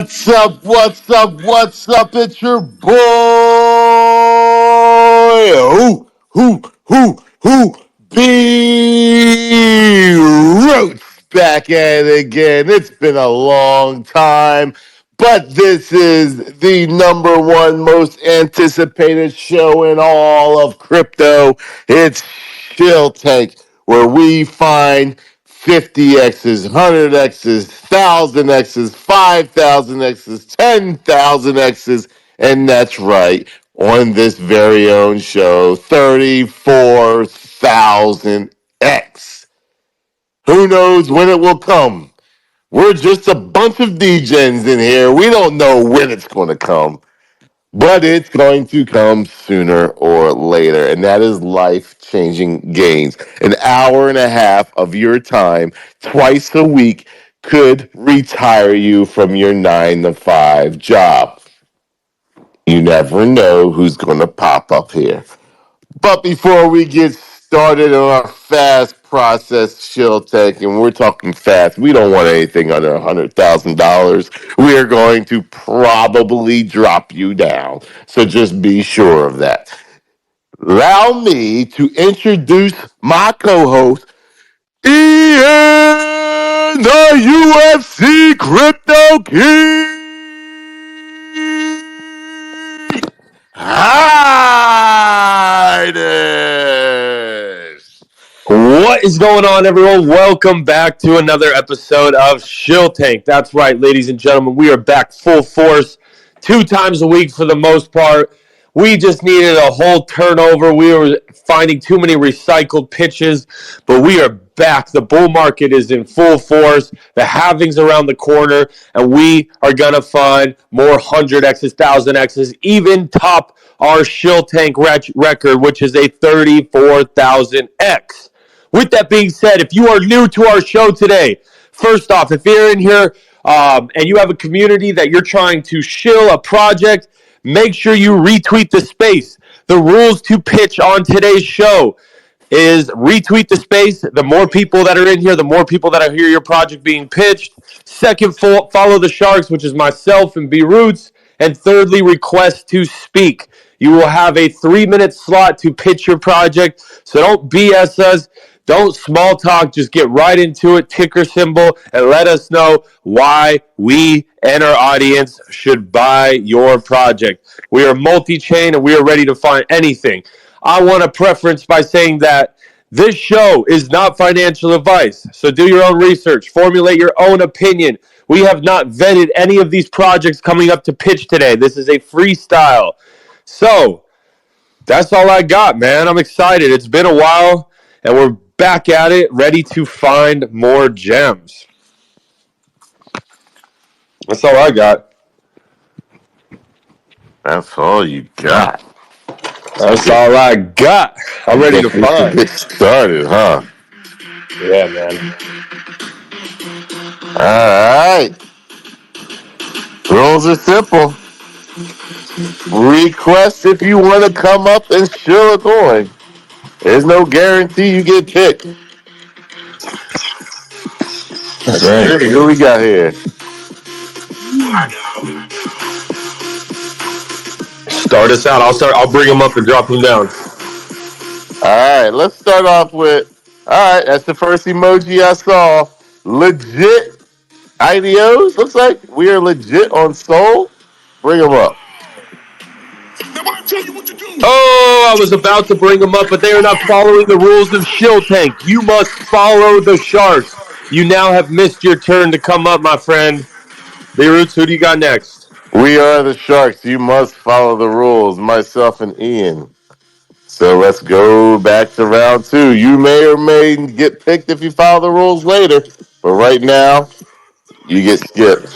What's up? What's up? What's up? It's your boy. Who? B Roots back at it again. It's been a long time, but this is the number one most anticipated show in all of crypto. It's ShillTank, where we find 50X's, 100X's, 1000X's, 5000X's, 10,000X's, and that's right, on this very own show, 34,000X. Who knows when it will come? We're just a bunch of DJs in here. We don't know when it's going to come. But it's going to come sooner or later, and that is life-changing gains. An hour and a half of your time twice a week could retire you from your 9-to-5 job. You never know who's going to pop up here. But before we get started on our fast process ShillTank, and we're talking fast, we don't want anything under $100,000. We are going to probably drop you down. So just be sure of that. Allow me to introduce my co-host, Ian, the UFC Crypto King. Highness. What is going on, everyone? Welcome back to another episode of ShillTank. That's right, ladies and gentlemen. We are back full force 2 times a week for the most part. We just needed a whole turnover. We were finding too many recycled pitches, but we are back. The bull market is in full force. The halving's around the corner, and we are going to find more 100X's, 1000X's, even top our ShillTank record, which is a 34,000X. With that being said, if you are new to our show today, first off, if you're in here and you have a community that you're trying to shill a project, make sure you retweet the space. The rules to pitch on today's show is retweet the space. The more people that are in here, the more people that hear your project being pitched. Second, follow the Sharks, which is myself and B Roots. And thirdly, request to speak. You will have a 3-minute slot to pitch your project. So don't BS us. Don't small talk. Just get right into it. Ticker symbol and let us know why we and our audience should buy your project. We are multi-chain and we are ready to find anything. I want to preference by saying that this show is not financial advice. So do your own research. Formulate your own opinion. We have not vetted any of these projects coming up to pitch today. This is a freestyle. So that's all I got, man. I'm excited. It's been a while, and we're back at it, ready to find more gems. That's all I got. That's all you got. That's all I got. I'm ready to find. Get started, huh? Yeah, man. All right. Rules are simple. Request if you want to come up and shill a coin. There's no guarantee you get picked. That's right. Who we got here? Start us out. I'll bring them up and drop them down. All right, let's start off with, all right, that's the first emoji I saw. Legit IDOs. Looks like we are legit on Soul. Bring them up. Oh, I was about to bring them up, but they are not following the rules of ShillTank. You must follow the Sharks. You now have missed your turn to come up, my friend. B-Roots, who do you got next? We are the Sharks. You must follow the rules, myself and Ian. So let's go back to round 2. You may or may get picked if you follow the rules later, but right now, you get skipped.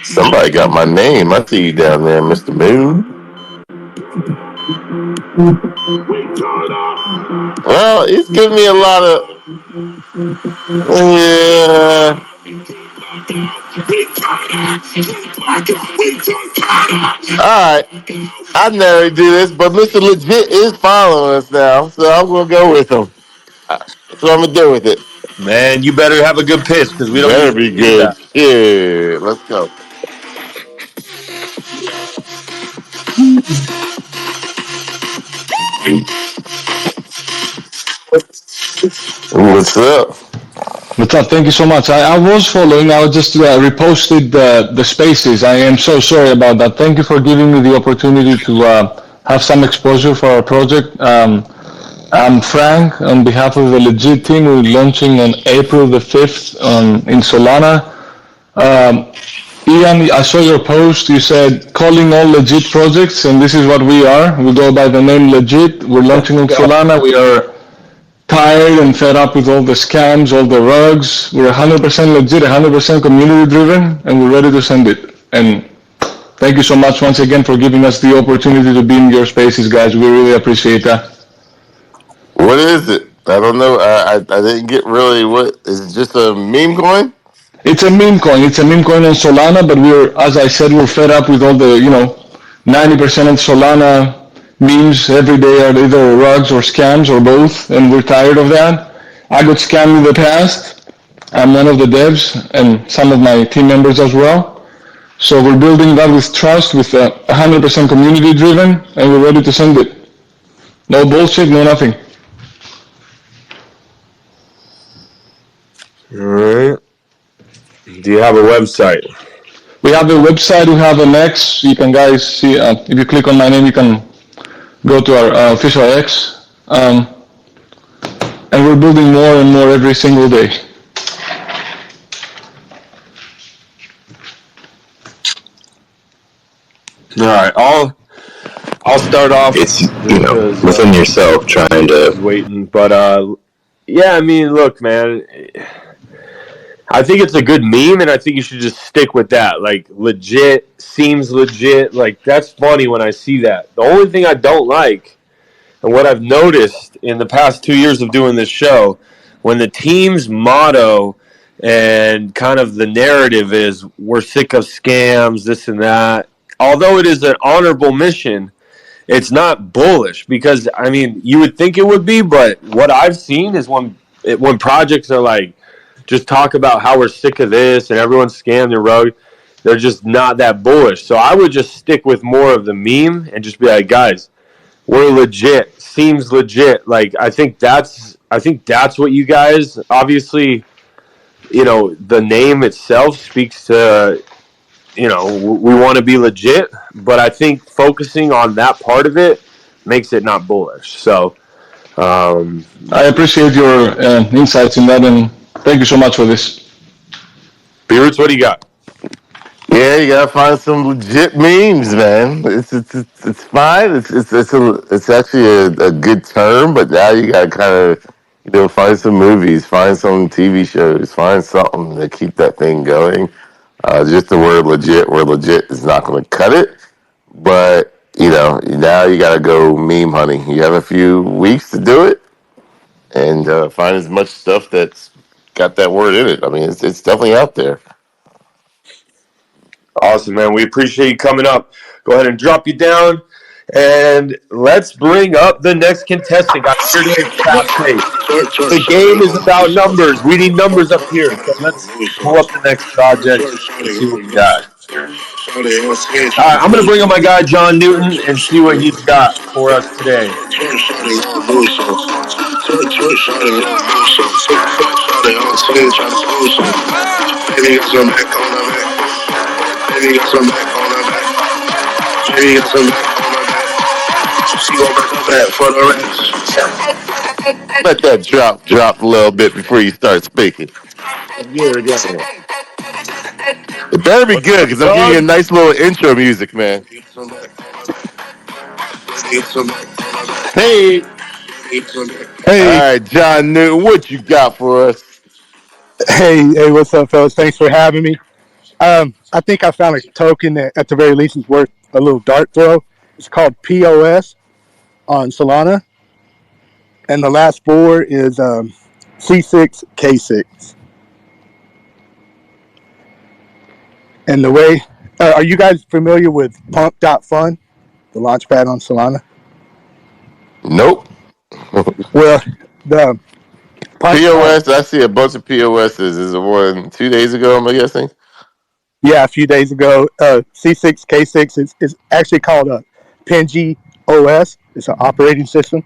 Somebody got my name. I see you down there, Mr. Moon. Well, it's giving me a lot of... Yeah. Alright. I never do this, but Mr. Legit is following us now, so I'm gonna go with him. That's what I'm gonna do with it. Man, you better have a good piss because we don't Better usually be hear good. that. Yeah, let's go. What's up? What's up? Thank you so much. I was following. I just reposted the spaces. I am so sorry about that. Thank you for giving me the opportunity to have some exposure for our project. I'm Frank. On behalf of the Legit team, we're launching on April the 5th in Solana. Um, Ian, I saw your post. You said calling all legit projects, and this is what we are. We go by the name Legit. We're launching on Solana. We are tired and fed up with all the scams, all the rugs. We're 100% legit, 100% community driven, and we're ready to send it. And thank you so much once again for giving us the opportunity to be in your spaces, guys. We really appreciate that. What is it? I don't know. I didn't get really what is it just a meme coin? It's a meme coin. It's a meme coin on Solana, but as I said, we're fed up with all the, 90% of Solana memes every day are either rugs or scams or both, and we're tired of that. I got scammed in the past. I'm one of the devs and some of my team members as well. So we're building that with trust, with 100% community driven, and we're ready to send it. No bullshit, no nothing. All right. Do you have a website? We have a website, we have an X. You can guys see, if you click on my name, you can go to our official X. And we're building more and more every single day. All right. I'll start off. It's within yourself trying to waiting, but yeah. I mean, look, man. I think it's a good meme, and I think you should just stick with that. Like, legit seems legit. Like, that's funny when I see that. The only thing I don't like, and what I've noticed in the past 2 years of doing this show, when the team's motto and kind of the narrative is we're sick of scams, this and that, although it is an honorable mission, it's not bullish because, I mean, you would think it would be, but what I've seen is when projects are like, just talk about how we're sick of this and everyone's scammed and rogue, they're just not that bullish. So I would just stick with more of the meme and just be like, guys, we're legit. Seems legit. Like I think that's what you guys obviously, the name itself speaks to, we want to be legit, but I think focusing on that part of it makes it not bullish. So I appreciate your insights in that, and thank you so much for this. Beards, what do you got? Yeah, you gotta find some legit memes, man. It's fine. It's actually a good term, but now you gotta kind of find some movies, find some TV shows, find something to keep that thing going. Just the word legit is not going to cut it. But now you got to go meme hunting. You have a few weeks to do it, and find as much stuff that's got that word in it. I mean, it's definitely out there. Awesome, man. We appreciate you coming up. Go ahead and drop you down. And let's bring up the next contestant. Guys, here it is, fast pace. The game is about numbers. We need numbers up here. So let's pull up the next project and see what we got. All right, I'm going to bring up my guy, John Newton, and see what he's got for us today. Maybe got some back on her back. Maybe got some back on her back. She gon' back up back for the rest. Let that drop a little bit before you start speaking. Here we go. It better be good because I'm giving you a nice little intro music, man. Hey. All right, John Newton, what you got for us? Hey, what's up, fellas? Thanks for having me. I think I found a token that, at the very least, is worth a little dart throw. It's called POS on Solana, and the last four is C6K6. And the way, are you guys familiar with Pump.Fun, the launchpad on Solana? Nope. Well, the POS, I see a bunch of POSs. Is it one 2 days ago, I'm guessing? yeah, a few days ago, C6, K6 is actually called a Penji OS. It's an operating system.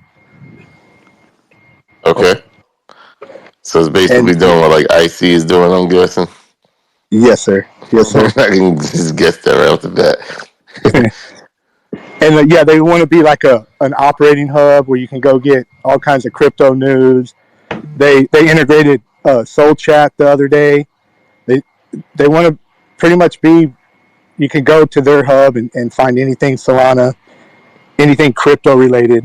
Okay. So it's And basically doing what like IC is doing, I'm guessing. yes, sir. Yes, sir. I can just guess that right off the bat. And yeah, they want to be like an operating hub where you can go get all kinds of crypto news. They integrated Soul Chat the other day. They want to pretty much be. You can go to their hub and find anything Solana, anything crypto related.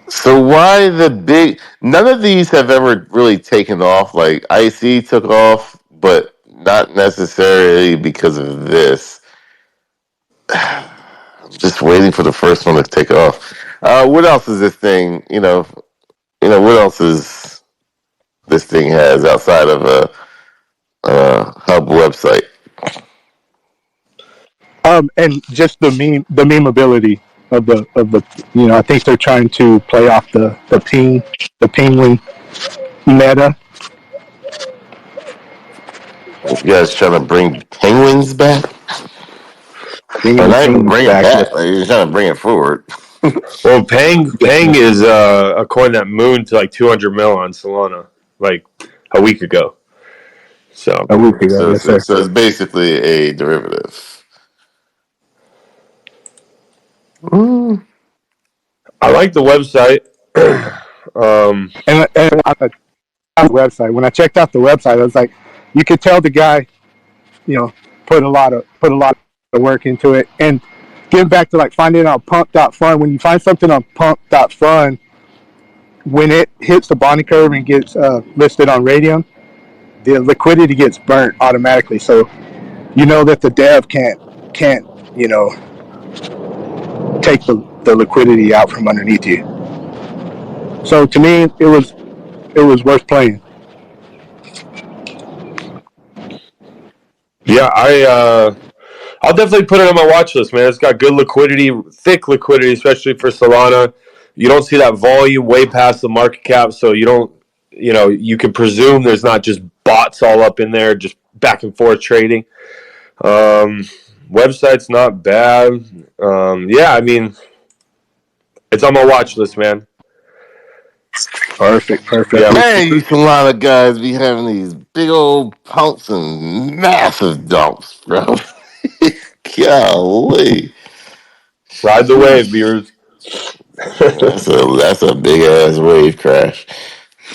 So why the big? None of these have ever really taken off. Like IC took off, but not necessarily because of this. I'm just waiting for the first one to take off. What else is this thing? What else is this thing has outside of a hub website? And just the memeability of the I think they're trying to play off the penguin meta. You guys trying to bring penguins back? Bringing Or the not even penguins bring it back. back. Like you're trying to bring it forward. Well, Pang is a coin that mooned to like 200 mil on Solana like a week ago. So A week ago, So, yes, so, sir. so it's basically a derivative. I like the website. And on the website, when I checked out the website, I was like, you could tell the guy, put a lot of work into it. And getting back to like finding out Pump.Fun, when you find something on Pump.Fun, when it hits the bonding curve and gets listed on Radium, the liquidity gets burnt automatically. So you know that the dev can't take the liquidity out from underneath you. So to me, it was worth playing. Yeah, I'll definitely put it on my watch list, man. It's got good liquidity, thick liquidity, especially for Solana. You don't see that volume way past the market cap, so you can presume there's not just bots all up in there, just back and forth trading. Website's not bad. Yeah, I mean, it's on my watch list, man. Perfect. Yeah, Man, you Solana guys be having these big old pumps and massive dumps, bro. Golly. ride the wave, viewers. That's a big ass wave crash.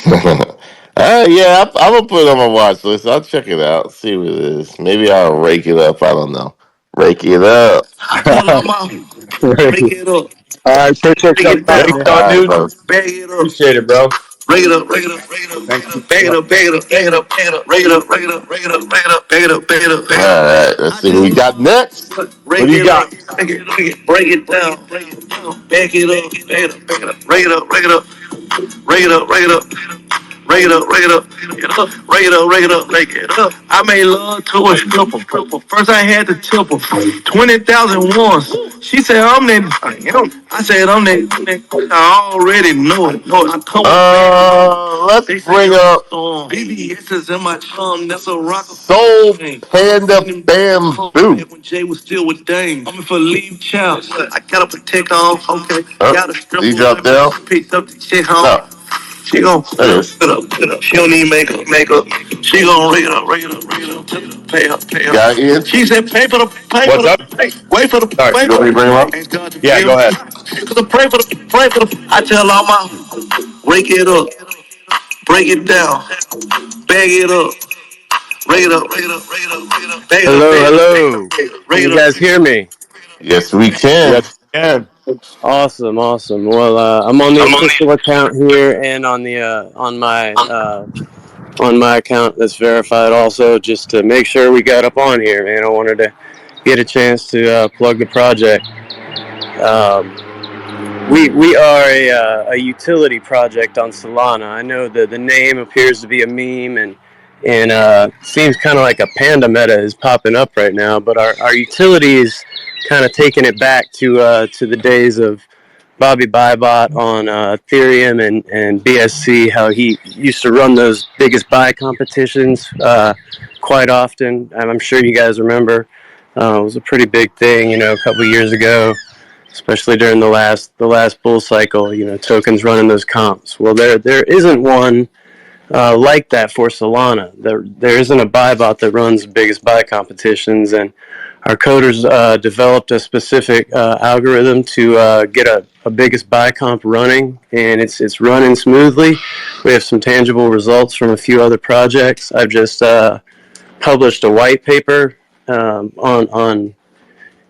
Yeah, I'm gonna put it on my watch list. I'll check it out, see what it is. Maybe I'll rake it up. I don't know. Rake it up. Break it up. All right, appreciate your time, Thanks, man. Don, All right, dude. bro. Bag it up. Appreciate it, bro. Rake it up, rake it up, rake it up, Thank rake it you. up, bag it up, bag it up, bag it up, bag it up, rake it up, rake it up, rake it up, bag it up, bag it up, bag it up, bag it All up. right, let's see what we got next. What Rake do you it got? up, break it down, bag it down, bag it up, bag it up, bag it up, rake it up, rake it up, rake it up, rake it up. Rake it up, rake it up, rake it up, rake it up, rake it up, rake it up. I made love to a stripper. First I had to tip her 20,000 once. She said I'm that. I said I'm that. I already know it. I come Let's they say bring up BBS is in my chum. That's a rock. Soul Panda Bamboo. When Jay was still with Dame. I'm for leave child. I gotta protect all. Okay. Gotta strip He dropped down? Picked up the chick home. No. She gon' There it is. put up. She don't need makeup. She gon' rig it up. Pay her. Got it, Ian? She said, pay for the. What's up? Wait for the. All right, Wait You for want me to bring him up? Ask God to Yeah, pay go ahead. For the pray for the. I tell all my, wake it up, break it down, bag it up, rake it up, bag it up, Hello. Can rake you it up. guys hear me? Yes, we can. Yes, man. Awesome. Well, I'm on the official account here, and on the on my account that's verified also, just to make sure we got up on here, man. I wanted to get a chance to plug the project. We are a utility project on Solana. I know the name appears to be a meme, and seems kind of like a panda meta is popping up right now. But our utility is kind of taking it back to the days of Bobby Bybot on Ethereum and BSC, how he used to run those biggest buy competitions quite often. And I'm sure you guys remember. It was a pretty big thing, you know, a couple of years ago, especially during the last bull cycle. You know, tokens running those comps. Well, there isn't one like that for Solana. There isn't a buy bot that runs the biggest buy competitions, and our coders developed a specific algorithm to get a biggest buy comp running, and it's running smoothly. We have some tangible results from a few other projects. I've just published a white paper on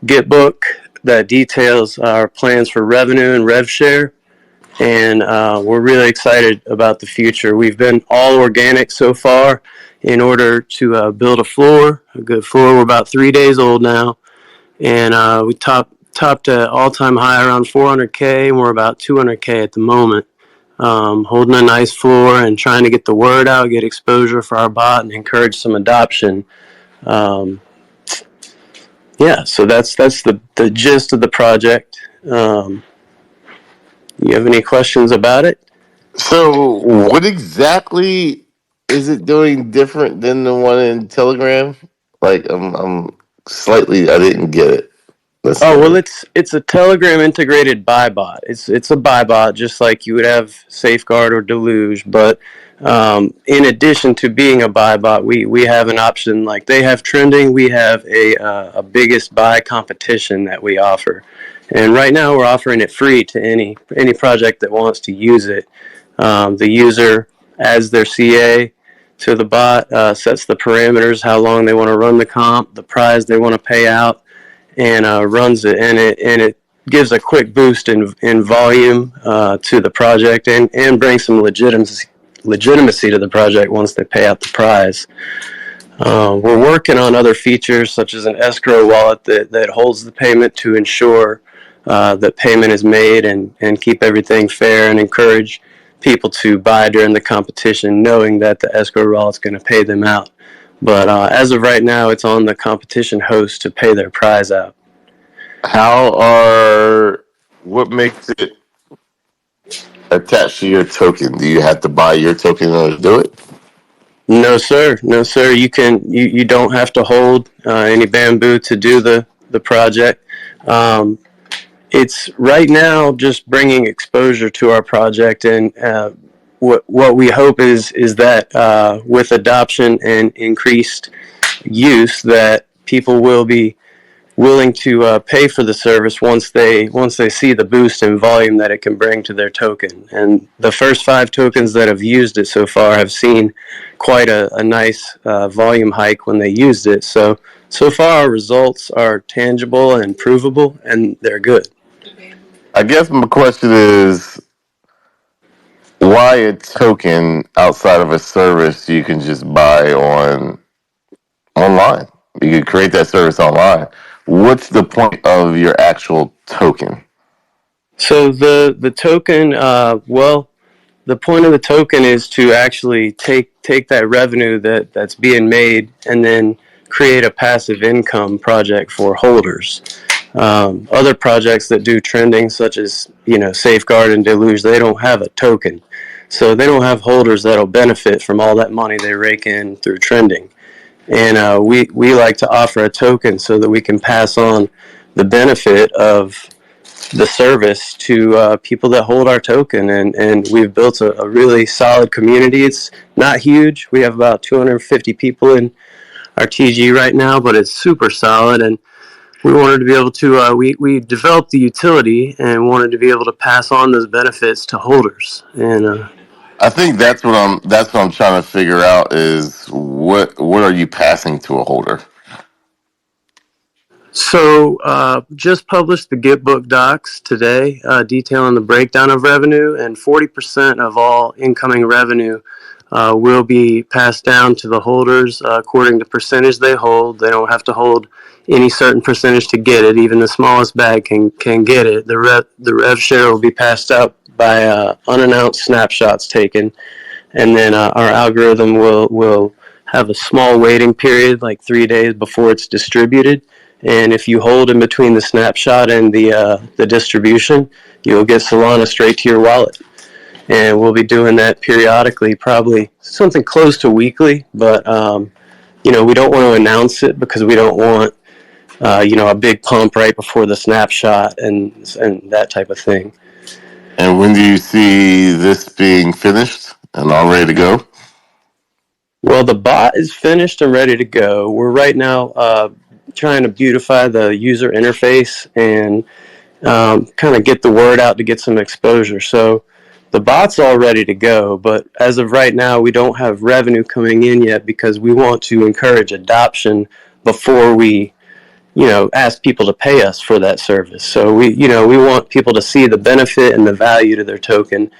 Gitbook that details our plans for revenue and rev share, and we're really excited about the future. We've been all organic so far in order to build a good floor. We're about 3 days old now, and we topped an all-time high around 400K, and we're about 200K at the moment. Holding a nice floor and trying to get the word out, get exposure for our bot, and encourage some adoption. Yeah, so that's the gist of the project. You have any questions about it? So, what exactly is it doing different than the one in Telegram? Like, I'm slightly, I didn't get it. Oh, well, Listening. it's a Telegram integrated buy bot. It's a buy bot just like you would have Safeguard or Deluge, but in addition to being a buy bot, we have an option like they have trending. We have a biggest buy competition that we offer, and right now we're offering it free to any project that wants to use it. The user adds their CA to the bot, sets the parameters, how long they want to run the comp, the prize they want to pay out, and runs it, and it gives a quick boost in volume to the project, and brings some legitimacy to the project once they pay out the prize. We're working on other features such as an escrow wallet that holds the payment to ensure that payment is made and keep everything fair, and encourage people to buy during the competition knowing that the escrow wallet's going to pay them out. But as of right now, it's on the competition host to pay their prize out. What makes it attached to your token? Do you have to buy your token in order to do it? No, sir. No, sir. You don't have to hold any bamboo to do the project. It's right now just bringing exposure to our project, and what we hope is that with adoption and increased use, that people will be willing to pay for the service once they see the boost in volume that it can bring to their token. And the first 5 tokens that have used it so far have seen quite a nice volume hike when they used it. So far our results are tangible and provable, and they're good. I guess my question is, why a token outside of a service you can just buy online? You can create that service online. What's the point of your actual token? So the token, well, the point of the token is to actually take that revenue that's being made and then create a passive income project for holders. Other projects that do trending, such as Safeguard and Deluge, they don't have a token, so they don't have holders that'll benefit from all that money they rake in through trending. And we like to offer a token so that we can pass on the benefit of the service to people that hold our token, and we've built a really solid community. It's not huge. We have about 250 people in our TG right now, but it's super solid, and we wanted to be able to we developed the utility and wanted to be able to pass on those benefits to holders. And I think that's what I'm trying to figure out is what are you passing to a holder? So just published the Gitbook docs today detailing the breakdown of revenue, and 40% of all incoming revenue will be passed down to the holders according to percentage they hold. They don't have to hold any certain percentage to get it. Even the smallest bag can get it. The rev share will be passed out by unannounced snapshots taken, and then our algorithm will have a small waiting period, like 3 days before it's distributed. And if you hold in between the snapshot and the distribution, you'll get Solana straight to your wallet. And we'll be doing that periodically, probably something close to weekly. But we don't want to announce it because we don't want a big pump right before the snapshot and that type of thing. And when do you see this being finished and all ready to go? Well, the bot is finished and ready to go. We're right now trying to beautify the user interface and kind of get the word out to get some exposure. So the bot's all ready to go, but as of right now, we don't have revenue coming in yet because we want to encourage adoption before we ask people to pay us for that service. So we want people to see the benefit and the value to their token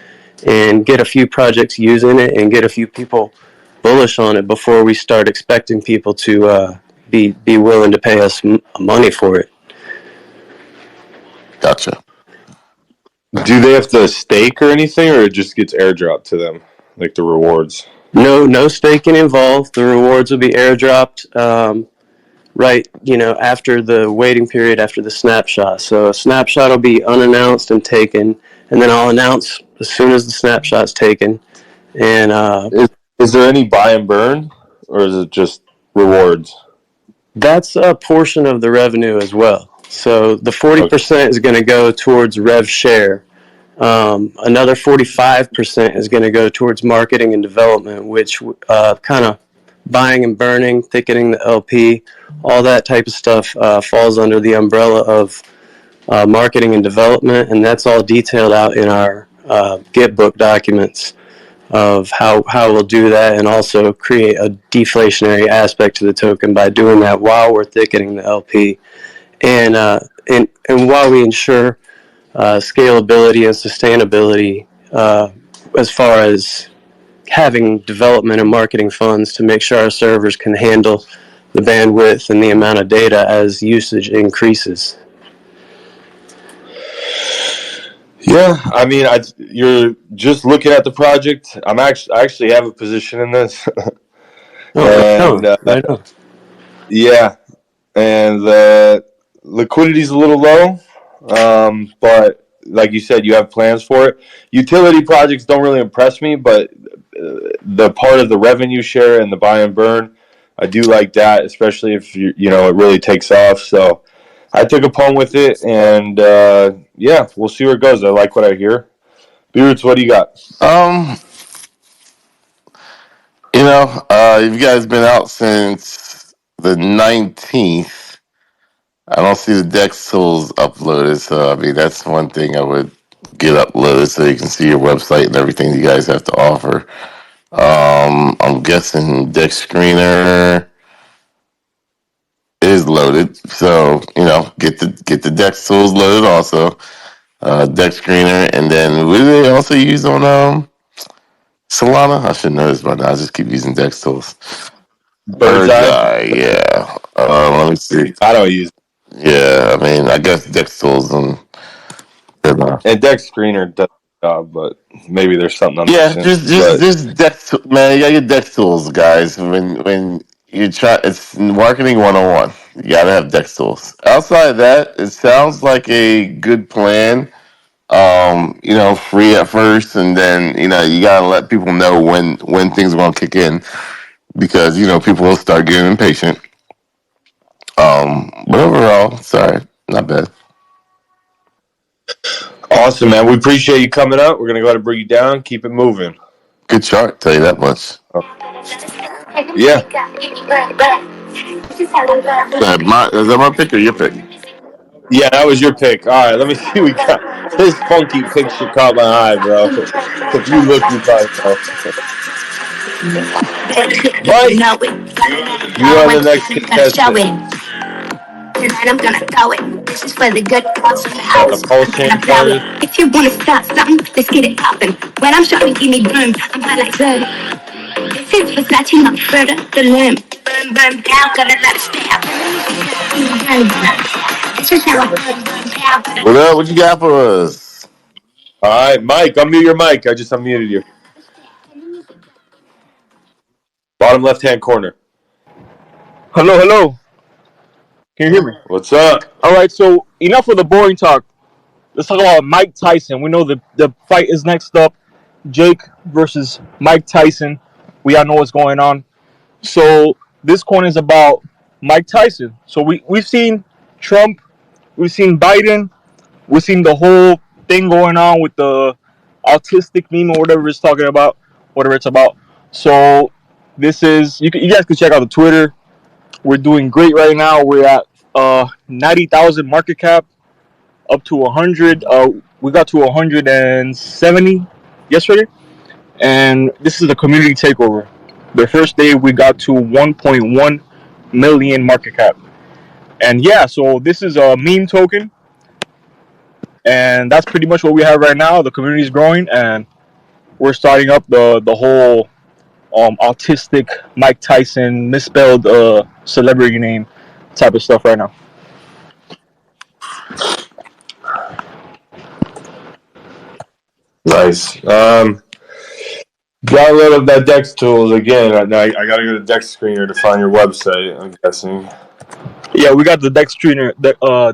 and get a few projects using it and get a few people bullish on it before we start expecting people to be willing to pay us money for it. Gotcha. Do they have to stake or anything, or it just gets airdropped to them, like the rewards? No staking involved. The rewards will be airdropped right, after the waiting period, after the snapshot. So a snapshot will be unannounced and taken, and then I'll announce as soon as the snapshot's taken. And is there any buy and burn, or is it just rewards? That's a portion of the revenue as well. So the 40% is going to go towards rev share. Another 45% is going to go towards marketing and development, which kind of buying and burning, thickening the LP, all that type of stuff falls under the umbrella of marketing and development, and that's all detailed out in our Gitbook documents of how we'll do that, and also create a deflationary aspect to the token by doing that while we're thickening the LP, and while we ensure scalability and sustainability as far as having development and marketing funds to make sure our servers can handle the bandwidth and the amount of data as usage increases. Yeah, I mean, you're just looking at the project. I actually have a position in this. Right on. Yeah, and the liquidity's a little low, but like you said, you have plans for it. Utility projects don't really impress me, but the part of the revenue share and the buy and burn, I do like that, especially if it really takes off. So I took a punt with it, and yeah, we'll see where it goes. I like what I hear. Beards, what do you got? You guys been out since the 19th. I don't see the Dex tools uploaded, so I mean that's one thing I would get uploaded so you can see your website and everything you guys have to offer. I'm guessing Dex Screener is loaded, so get the Dex tools loaded also. Dex Screener, and then what do they also use on Solana? I should know this by now. I just keep using Dex tools. Bird's eye. Yeah. Let me see. I don't use. Yeah, I mean, I guess Dex tools and Dex Screener does the job, but maybe there's something I'm missing. just Dex, man. You gotta get Dex tools, guys. When you try, it's marketing 101. You gotta have Dex tools. Outside of that, it sounds like a good plan. Free at first, and then you gotta let people know when things are gonna kick in, because people will start getting impatient. But overall, sorry, not bad. Awesome, man. We appreciate you coming up. We're gonna go ahead and bring you down. Keep it moving. Good chart, tell you that much. Yeah. Is that my pick or your pick? Yeah, that was your pick. All right, let me see. We got this funky picture caught my eye, bro. If you look, you probably know. Mike, you are the next contestant. Tonight I'm gonna throw it. This is for the good girls in the Got house. the pulse I'm gonna blow it. If you wanna start something, let's get it poppin'. When I'm shouting, give me boom. I'm hot like blood. This is Versace, not further the limb. Burn, burn down, gonna let it stay out. This is how I burn, burn down. What up? What you got for us? All right, Mike, unmute your mic. I just unmuted you. Bottom left-hand corner. Hello, hello. Can you hear me? What's up? All right, so enough of the boring talk. Let's talk about Mike Tyson. We know the fight is next up. Jake versus Mike Tyson. We all know what's going on. So this coin is about Mike Tyson. So we've seen Trump, we've seen Biden, we've seen the whole thing going on with the autistic meme or whatever it's talking about, whatever it's about. So this is you guys can check out the Twitter. We're doing great right now. We're at 90,000 market cap, up to 100. We got to 170 yesterday, and this is a community takeover. The first day we got to 1.1 million market cap, and yeah, so this is a meme token, and that's pretty much what we have right now. The community is growing, and we're starting up the whole autistic Mike Tyson misspelled celebrity name type of stuff right now. Nice. Download that Dex tools again. I got to go to Dex Screener to find your website, I'm guessing. Yeah, we got the Dex Screener,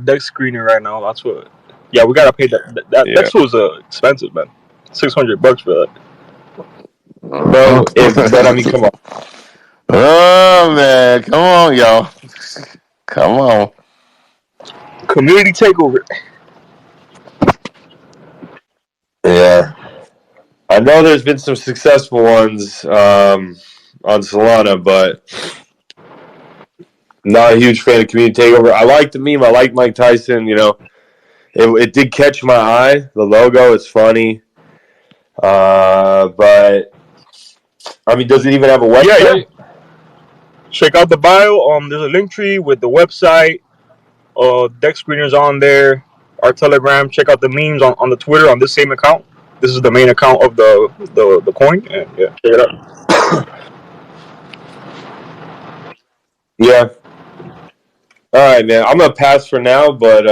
Dex Screener right now. That's what. Yeah, we gotta pay that. Yeah. Dex tool is expensive, man. $600 for that. Bro, but I mean, come on. Oh man, come on, y'all. Come on. Community takeover. Yeah. I know there's been some successful ones on Solana, but not a huge fan of community takeover. I like the meme. I like Mike Tyson. You know, it did catch my eye. The logo is funny, but I mean, does it even have a website? Yeah. Check out the bio. There's a link tree with the website. Dex Screener's on there. Our Telegram. Check out the memes on the Twitter on this same account. This is the main account of the coin. And yeah, check it out. Yeah. All right, man. I'm gonna pass for now, but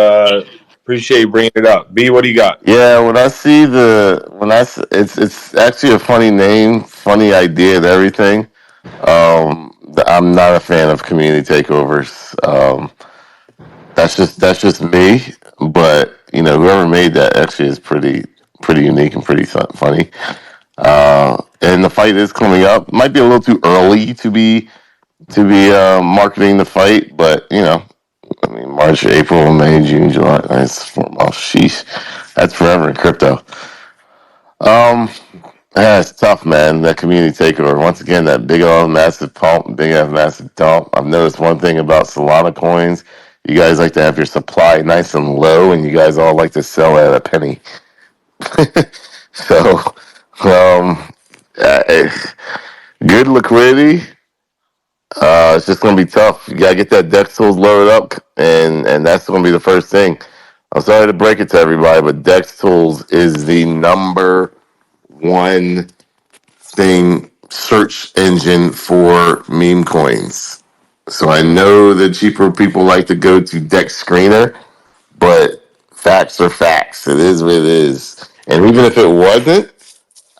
appreciate you bringing it up. B, what do you got? Yeah, when I see it's actually a funny name, funny idea, and everything. I'm not a fan of community takeovers. That's just me. But you know, whoever made that actually is pretty unique and pretty funny. And the fight is coming up. Might be a little too early to be marketing the fight, but you know, I mean, March, April, May, June, July. That's 4 months. Sheesh, that's forever in crypto. Yeah, it's tough, man. That community takeover. Once again, that big old massive pump, big old massive dump. I've noticed one thing about Solana coins. You guys like to have your supply nice and low, and you guys all like to sell at a penny. So, good liquidity. It's just gonna be tough. You gotta get that Dex tools loaded up, and that's gonna be the first thing. I'm sorry to break it to everybody, but Dex tools is the number one thing search engine for meme coins. So I know that cheaper people like to go to Dex Screener, but facts are facts. It is what it is. And even if it wasn't,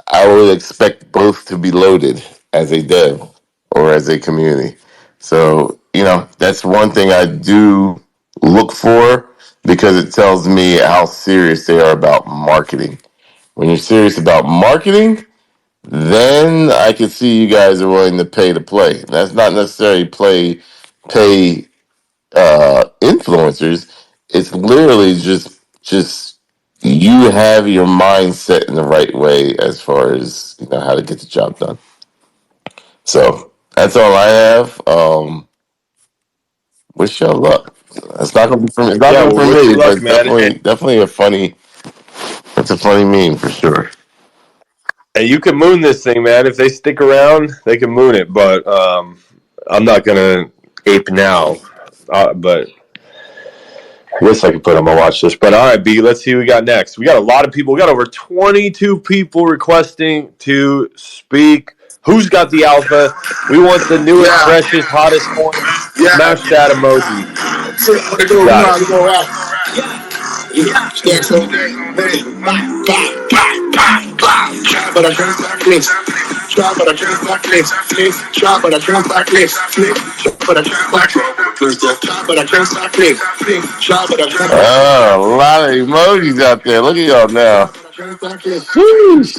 I would expect both to be loaded as a dev or as a community. So, you know, that's one thing I do look for because it tells me how serious they are about marketing. When you're serious about marketing, then I can see you guys are willing to pay to play. That's not necessarily pay influencers. It's literally just you have your mindset in the right way as far as you know how to get the job done. So that's all I have. Wish y'all luck. It's not gonna be for me. It's not Yeah, gonna be well, for wish me, you but luck, it's man. definitely a funny. It's a funny meme for sure. And you can moon this thing, man. If they stick around, they can moon it. But I'm not gonna ape now. But I guess I could put on my watch list. But all right, B, let's see what we got next. We got a lot of people. We got over 22 people requesting to speak. Who's got the alpha? We want the newest, freshest, hottest coin. Smash that emoji. Got it. Chop, but I can't stop flex, flex. Chop, but I can't stop flex, flex. Chop, but I can't stop flex. Chop, but I can't stop flex, flex. Chop, but I can't. Oh, a lot of emojis out there. Look at y'all now. Sheesh.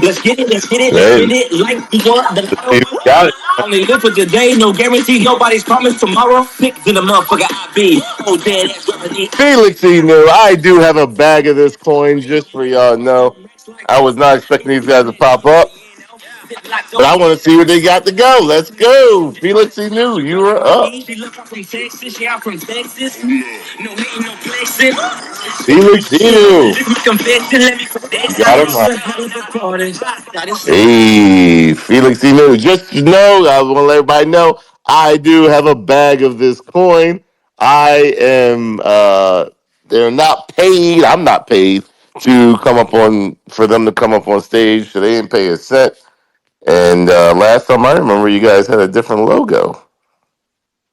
Let's get it, let's get it, let's get it. Like we want the You got it. only live for today, no guarantee, nobody's promised tomorrow. Sick than a motherfucker I be. Oh, dead ass remedy. Felix Enu, I do have a bag of this coin just for y'all know. I was not expecting these guys to pop up, but I want to see what they got to go. Let's go. Felix Enu, you are up. She look from Texas, she out from Texas. No hating, no flexing. Felix Enu. This is confession, let me confess. Got him right. Hey, Felix Enu. Just to know, I want to let everybody know, I do have a bag of this coin. I am, they're not paid. I'm not paid to come up on, for them to come up on stage. So they didn't pay a cent. And last time I remember, you guys had a different logo.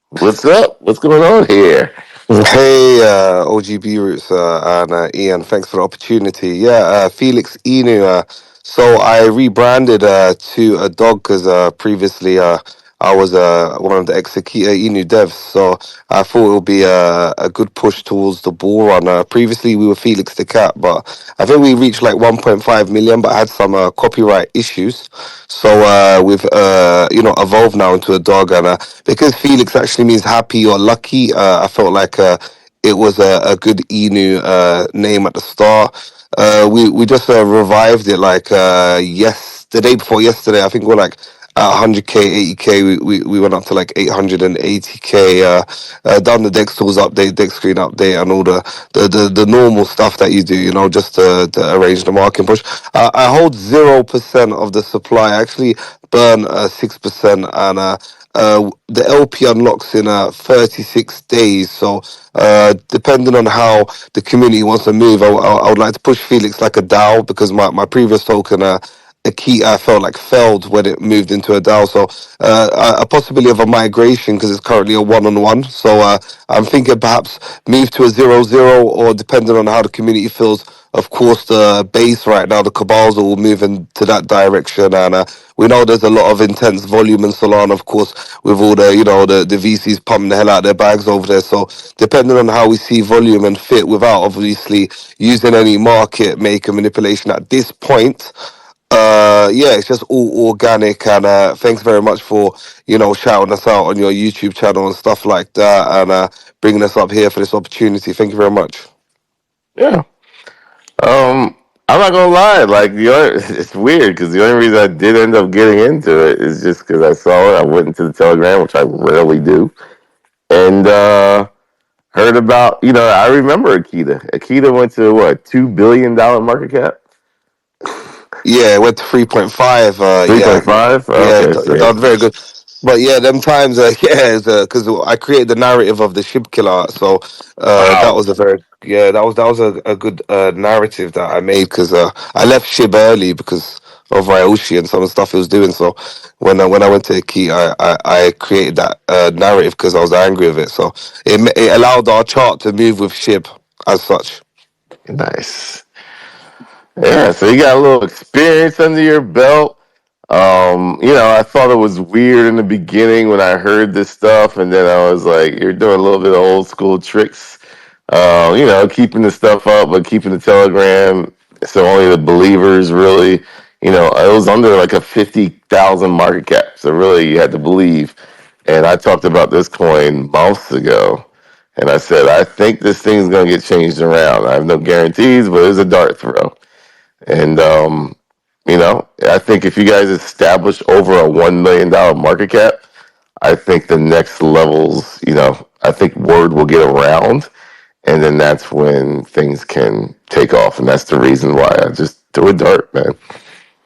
What's up? What's going on here? Hey, OGB Roots and Ian, thanks for the opportunity. Yeah, Felix Inu. So I rebranded to a dog because previously I was one of the Inu devs. So I thought it would be a good push towards the ball run. Previously we were Felix the cat, but I think we reached like 1.5 million, but had some copyright issues. So we've evolved now into a dog, and because Felix actually means happy or lucky, I felt like it was a good Inu name at the start. We just revived it like the day before yesterday. I think we're like at 100k, 80k. We went up to like 880k. Done the Dex tools update, Dex screen update, and all the normal stuff that you do. You know, just to arrange the market push. I hold 0% of the supply. I actually burn 6%, and the LP unlocks in 36 days. So depending on how the community wants to move, I would like to push Felix like a DAO, because my previous token, a key, I felt like failed when it moved into a DAO. So a possibility of a migration, because it's currently a one-on-one. So I'm thinking perhaps move to a 0-0, or depending on how the community feels. Of course, the base right now, the cabals, are all moving to that direction, and we know there's a lot of intense volume in Solana, of course, with all the VCs pumping the hell out of their bags over there. So depending on how we see volume and fit, without obviously using any market maker manipulation at this point, yeah, it's just all organic. And thanks very much for shouting us out on your YouTube channel and stuff like that, and bringing us up here for this opportunity. Thank you very much. Yeah. I'm not gonna lie. Like it's weird because the only reason I did end up getting into it is just because I saw it. I went into the Telegram, which I rarely do, and heard about. I remember Akita. Akita went to what, $2 billion market cap. Yeah, it went to 3.5. Three Yeah, point five. yeah, Okay, so done very good. But yeah, them times, yeah, because I created the narrative of the ship killer, so that Wow. was a very that was a good narrative that I made, because I left Shib early because of Ryushi and some of the stuff he was doing. So when I went to Key, I created that narrative because I was angry with it. So it allowed our chart to move with Shib as such. nice. Yeah, so you got a little experience under your belt. I thought it was weird in the beginning when I heard this stuff, and then I was like, you're doing a little bit of old school tricks. Keeping the stuff up, but keeping the Telegram so only the believers really, it was under like a 50,000 market cap. So really you had to believe. And I talked about this coin months ago. And I said, I think this thing's going to get changed around. I have no guarantees, but it's a dart throw. And, I think if you guys establish over a $1 million market cap, I think the next levels, I think word will get around. And then that's when things can take off. And that's the reason why I just threw a dart, man.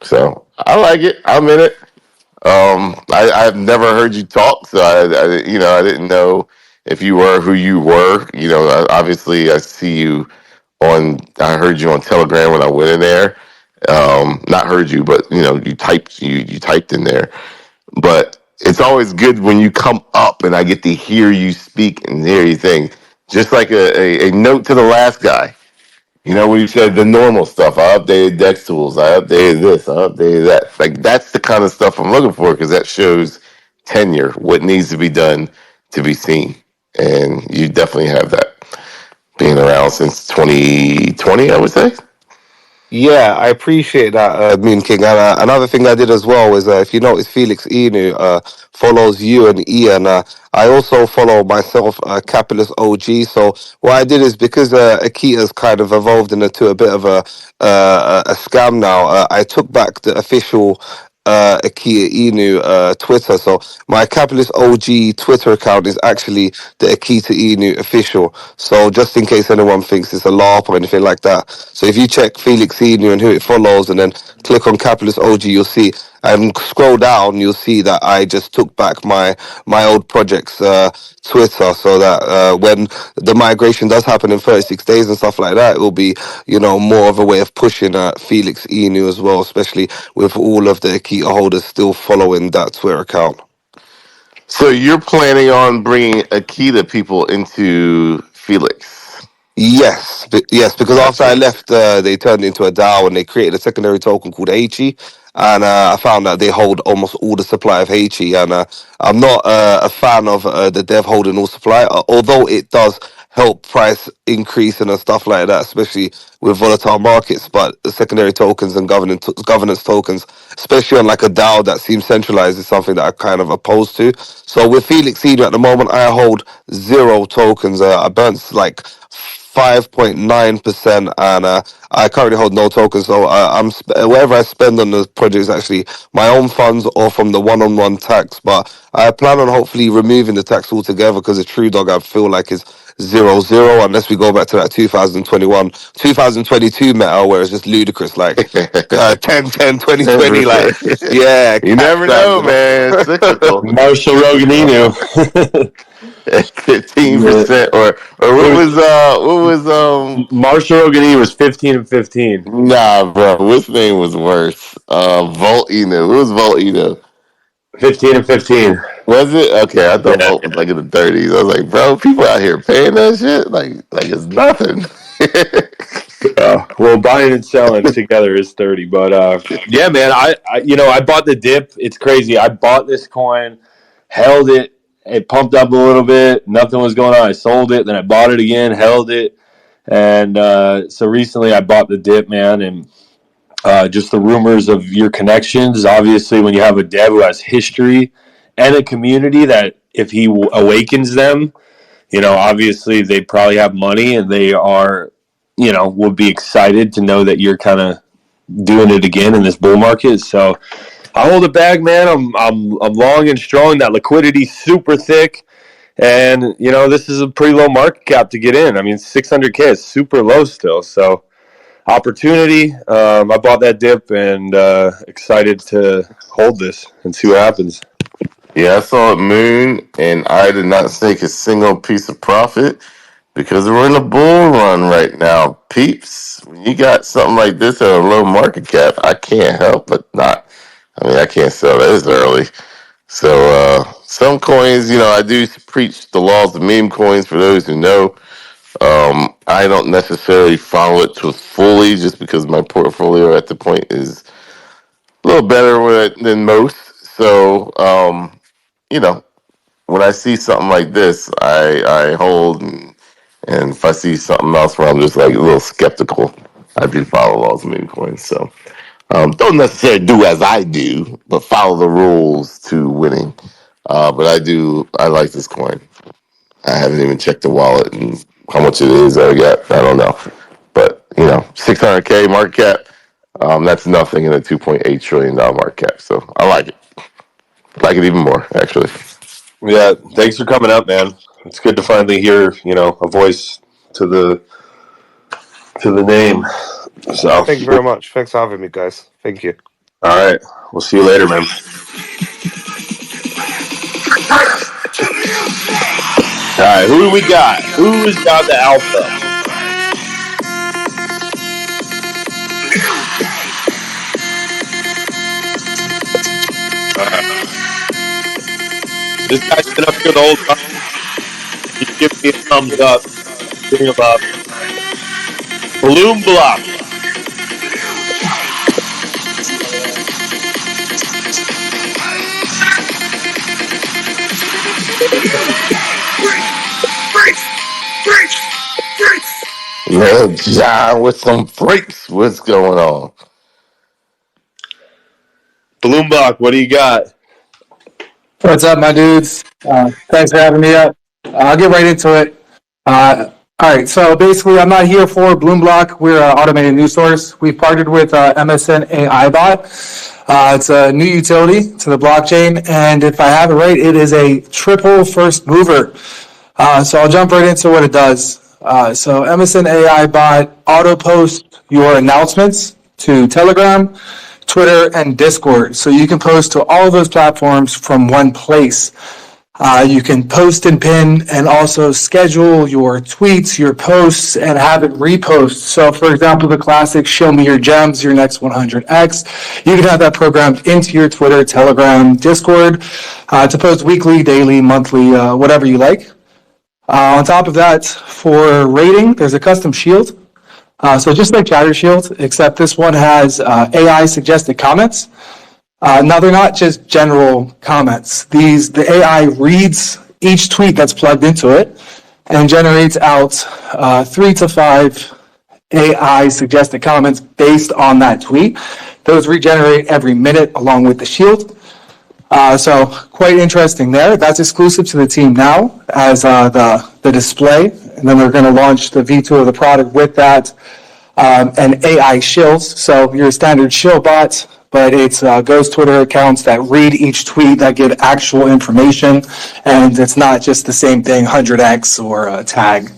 So I like it. I'm in it. I've never heard you talk, so I didn't know if you were who you were. Obviously I see you I heard you on Telegram when I went in there. Not heard you, but you typed in there. But it's always good when you come up and I get to hear you speak and hear you think. Just like a note to the last guy. You know, we said the normal stuff. I updated Dex tools. I updated this. I updated that. Like that's the kind of stuff I'm looking for because that shows tenure, what needs to be done to be seen, and you definitely have that being around since 2020. I would say. Yeah, I appreciate that, Moon King. And another thing I did as well was, if you notice, Felix Inu follows you and Ian. I also follow myself, Capitalist OG. So what I did is because Akita's kind of evolved into a bit of a scam now. I took back the official Akita Inu Twitter. So my Capitalist OG Twitter account is actually the Akita Inu official. So just in case anyone thinks it's a LARP or anything like that. So if you check Felix Inu and who it follows and then click on Capitalist OG, you'll see. And scroll down, you'll see that I just took back my old project's Twitter, so that when the migration does happen in 36 days and stuff like that, it will be, more of a way of pushing Felix Inu as well, especially with all of the Akita holders still following that Twitter account. So you're planning on bringing Akita people into Felix? Yes, yes, because after I Gotcha. left, they turned into a DAO and they created a secondary token called HE. And I found that they hold almost all the supply of HE. And I'm not a fan of the dev holding all supply, although it does help price increase and stuff like that, especially with volatile markets. But the secondary tokens and governance tokens, especially on like a DAO that seems centralized, is something that I kind of opposed to. So with Felix Inu at the moment, I hold 0 tokens. I burnt like 5.9%, and I currently hold no tokens. So whatever I spend on the project is actually my own funds or from the one-on-one tax. But I plan on hopefully removing the tax altogether because the True Dog I feel like is 0-0 unless we go back to that 2021, 2022 meta where it's just ludicrous, like 10, 20, 20, like yeah, You cash never grabs know, and all. man. It's cyclical. Marshall Roganinu. 15%, or what was Marshall Roganinu was 15-15. nah, bro. What's name was worse? Voltino. What was Voltino? 15-15. Was it? Okay, I thought Yeah. Volt was like in the 30s. I was like, bro, people out here paying that shit like it's nothing. Well, buying and selling together is 30. But yeah, man, I bought the dip. It's crazy. I bought this coin, held it. It pumped up a little bit. Nothing was going on. I sold it. Then I bought it again, held it. And so recently I bought the dip, man. And just the rumors of your connections. Obviously, when you have a dev who has history and a community that if he awakens them, obviously they probably have money and they are, would be excited to know that you're kind of doing it again in this bull market. So I hold it back, man. I'm long and strong. That liquidity's super thick. And, this is a pretty low market cap to get in. I mean, 600K is super low still. So opportunity. I bought that dip and excited to hold this and see what happens. Yeah, I saw it moon, and I did not take a single piece of profit because we're in a bull run right now, peeps. When you got something like this at a low market cap, I can't help but not. I mean, I can't sell this early. So some coins, I do preach the laws of meme coins for those who know. I don't necessarily follow it to fully just because my portfolio at the point is a little better than most. So, you know, when I see something like this, I hold, and if I see something else where I'm just like a little skeptical, I do follow laws of meme coins. So, don't necessarily do as I do, but follow the rules to winning. But I like this coin. I haven't even checked the wallet and how much it is I got. I don't know. But, 600K market cap, that's nothing in a $2.8 trillion market cap. So I like it. I like it even more, actually. Yeah, thanks for coming up, man. It's good to finally hear, a voice to the name. So, Thank you very much. Thanks for having me, guys. Thank you. all right, we'll see you later, man. All right, who do we got? Who's got the alpha? All right. This guy's been up here the whole time. He's giving me a thumbs up. Bring him up. Bloom Block. Little John with some freaks. What's going on? Bloom Block, what do you got? What's up, my dudes? Thanks for having me up. I'll get right into it. All right, so basically, I'm not here for Bloomblock. We're an automated news source. We've partnered with MSN AI Bot. It's a new utility to the blockchain, and if I have it right, it is a triple first mover. So I'll jump right into what it does. So MSN AI Bot auto post your announcements to Telegram, Twitter, and Discord. So you can post to all of those platforms from one place. You can post and pin and also schedule your tweets, your posts, and have it repost. So, for example, the classic show me your gems, your next 100x. You can have that programmed into your Twitter, Telegram, Discord to post weekly, daily, monthly, whatever you like. On top of that, for rating, there's a custom shield. So just like Chatter Shield, except this one has AI suggested comments. Now, they're not just general comments. The AI reads each tweet that's plugged into it and generates out 3 to 5 AI suggested comments based on that tweet. Those regenerate every minute along with the shield. So quite interesting there. That's exclusive to the team now as the display. And then we're going to launch the V2 of the product with that and AI shills. So your standard shill bot, but it's ghost Twitter accounts that read each tweet that give actual information, and it's not just the same thing, 100x or a tag.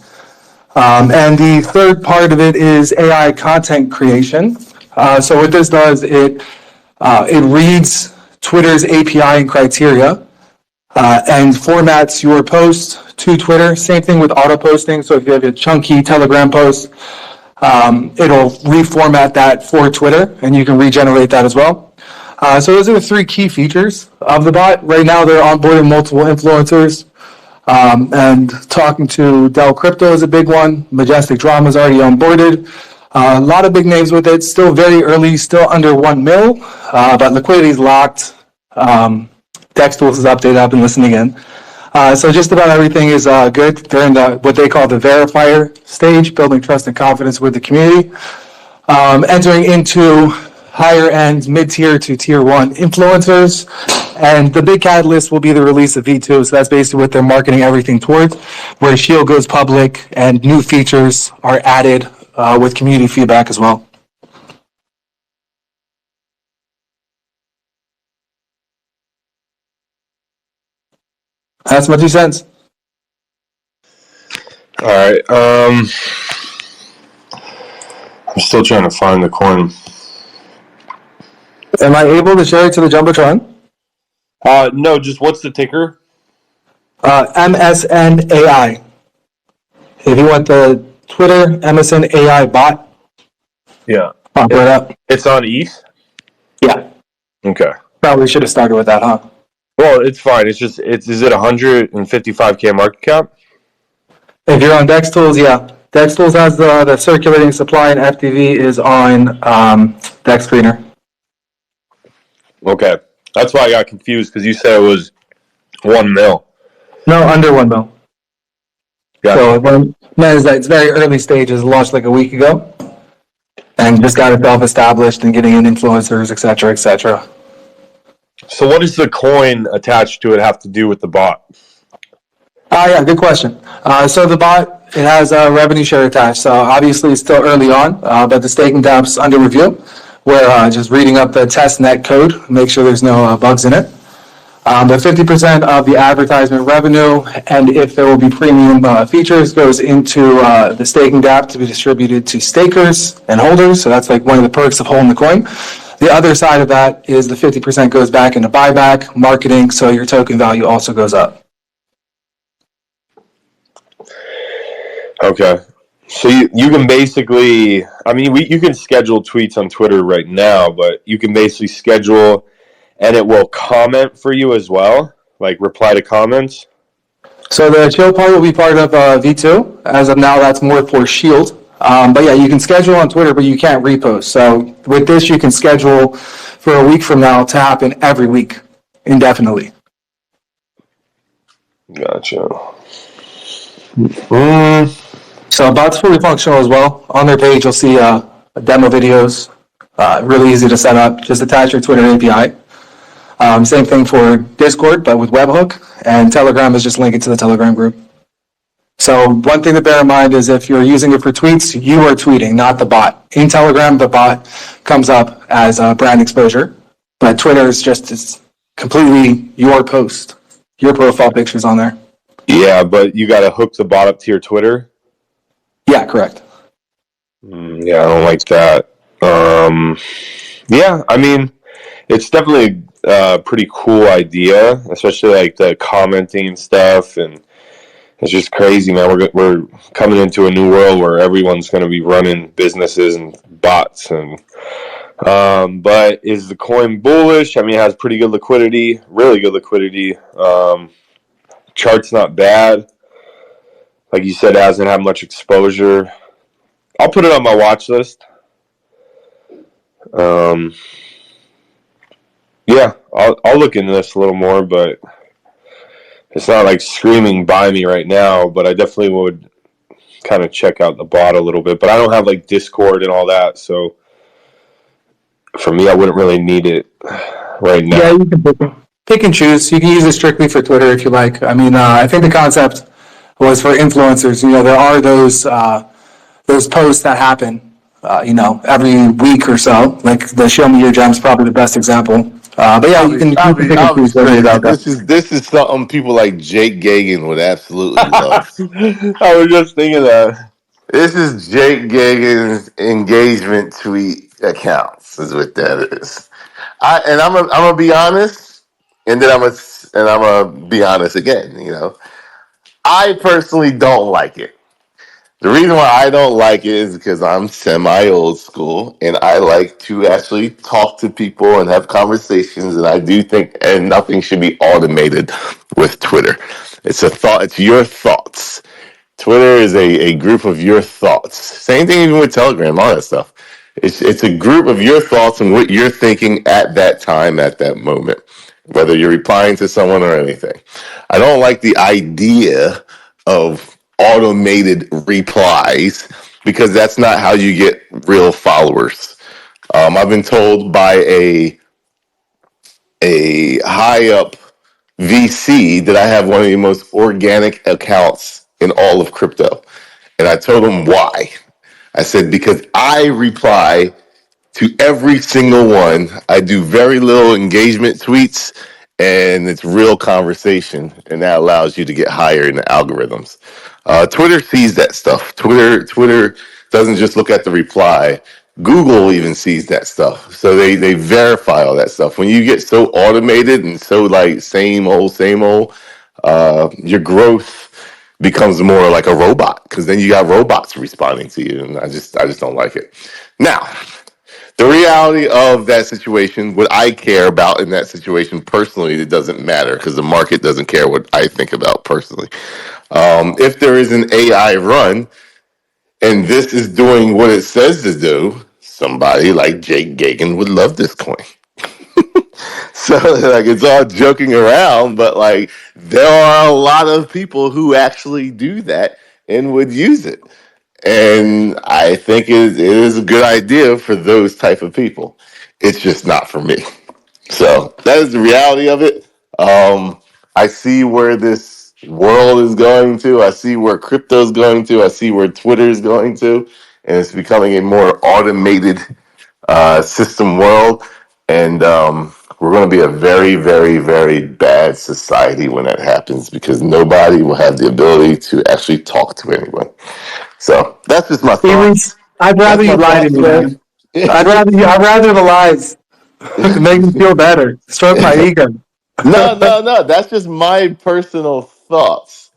And the third part of it is AI content creation. So what this does, it reads Twitter's API and criteria and formats your post to Twitter. Same thing with auto posting. So if you have a chunky Telegram post, it'll reformat that for Twitter, and you can regenerate that as well. So those are the 3 key features of the bot. Right now, they're onboarding multiple influencers, and talking to Dell Crypto is a big one. Majestic Drama is already onboarded. A lot of big names with it. Still very early, still under 1 mil, but liquidity is locked. Dex Tools is updated. I've been listening in. So just about everything is good. They're in what they call the verifier stage, building trust and confidence with the community. Entering into higher end, mid-tier to tier 1 influencers. And the big catalyst will be the release of V2. So that's basically what they're marketing everything towards, where Shield goes public and new features are added with community feedback as well. That's my 2 cents. All right. I'm still trying to find the coin. Am I able to share it to the Jumbotron? No, just what's the ticker? MSN AI. If you want the Twitter MSN AI bot, Yeah. pop it up. It's on ETH? Yeah. Okay. Probably should have started with that, huh? Well, it's fine. Is it 155K market cap? If you're on Dex Tools, yeah. Dex Tools has the circulating supply, and FTV is on Dex Screener. Okay. That's why I got confused, because you said it was 1 mil. No, under 1 mil. Gotcha. So what is that? It's very early stages. Launched like a week ago, and just got itself established and getting in influencers, et cetera, et cetera. So what does the coin attached to it have to do with the bot? Yeah, good question. So the bot, it has a revenue share attached. So obviously it's still early on, but the staking dApp's under review. We're just reading up the testnet code, make sure there's no bugs in it. But 50% of the advertisement revenue, and if there will be premium features, goes into the staking dApp to be distributed to stakers and holders. So that's like one of the perks of holding the coin. The other side of that is the 50% goes back into buyback, marketing, so your token value also goes up. Okay. So you can basically, I mean, you can schedule tweets on Twitter right now, but you can basically schedule and it will comment for you as well, like reply to comments. So the chill part will be part of V2. As of now, that's more for Shield. But yeah, you can schedule on Twitter, but you can't repost. So with this, you can schedule for a week from now to happen every week indefinitely. Gotcha. So bot's fully functional as well. On their page, you'll see demo videos. Really easy to set up. Just attach your Twitter API. Same thing for Discord, but with webhook. And Telegram is just linking to the Telegram group. So one thing to bear in mind is if you're using it for tweets, you are tweeting, not the bot. In Telegram, the bot comes up as brand exposure, but Twitter is just it's completely your post, your profile pictures on there. Yeah, but you got to hook the bot up to your Twitter? Yeah, correct. Yeah, I don't like that. Yeah, I mean, it's definitely a pretty cool idea, especially like the commenting stuff, and it's just crazy, man. We're coming into a new world where everyone's going to be running businesses and bots, and but is the coin bullish? I mean, it has pretty good liquidity, really good liquidity. Chart's not bad. Like you said, it hasn't had much exposure. I'll put it on my watch list. Yeah, I'll look into this a little more, but it's not like screaming by me right now. But I definitely would kind of check out the bot a little bit. But I don't have like Discord and all that, so for me, I wouldn't really need it right now. Yeah, you can pick and choose. You can use it strictly for Twitter if you like. I mean, I think the concept was for influencers. You know, there are those posts that happen, every week or so. Like the Show Me Your Gems, probably the best example. But yeah, you can pick and choose whether you like that. This is something people like Jake Gagan would absolutely love. I was just thinking that. This is Jake Gagan's engagement tweet accounts, is what that is. I'm gonna be honest, and then I'm gonna be honest again. You know, I personally don't like it. The reason why I don't like it is because I'm semi old school, and I like to actually talk to people and have conversations. And I do think, and nothing should be automated with Twitter. It's a thought. It's your thoughts. Twitter is a group of your thoughts. Same thing even with Telegram, all that stuff. It's a group of your thoughts and what you're thinking at that time, at that moment, whether you're replying to someone or anything. I don't like the idea of automated replies because that's not how you get real followers. I've been told by a high up VC that I have one of the most organic accounts in all of crypto. And I told him why. I said, because I reply to every single one. I do very little engagement tweets, and it's real conversation, and that allows you to get higher in the algorithms. Twitter sees that stuff. Twitter doesn't just look at the reply. Google even sees that stuff, so they verify all that stuff. When you get so automated and so like same old, your growth becomes more like a robot because then you got robots responding to you, and I just don't like it. Now, the reality of that situation, what I care about in that situation personally, it doesn't matter because the market doesn't care what I think about personally. If there is an AI run and this is doing what it says to do, somebody like Jake Gagan would love this coin. So like it's all joking around, but like there are a lot of people who actually do that and would use it. And I think it is a good idea for those type of people. It's just not for me. So that is the reality of it. I see where this world is going to. I see where crypto is going to. I see where Twitter is going to, and it's becoming a more automated system world. And we're going to be a very, very, very bad society when that happens because nobody will have the ability to actually talk to anyone. So that's just my thoughts. I'd rather you lie to me, man. I'd rather the lies to make me feel better, stroke my ego. No. That's just my personal thoughts.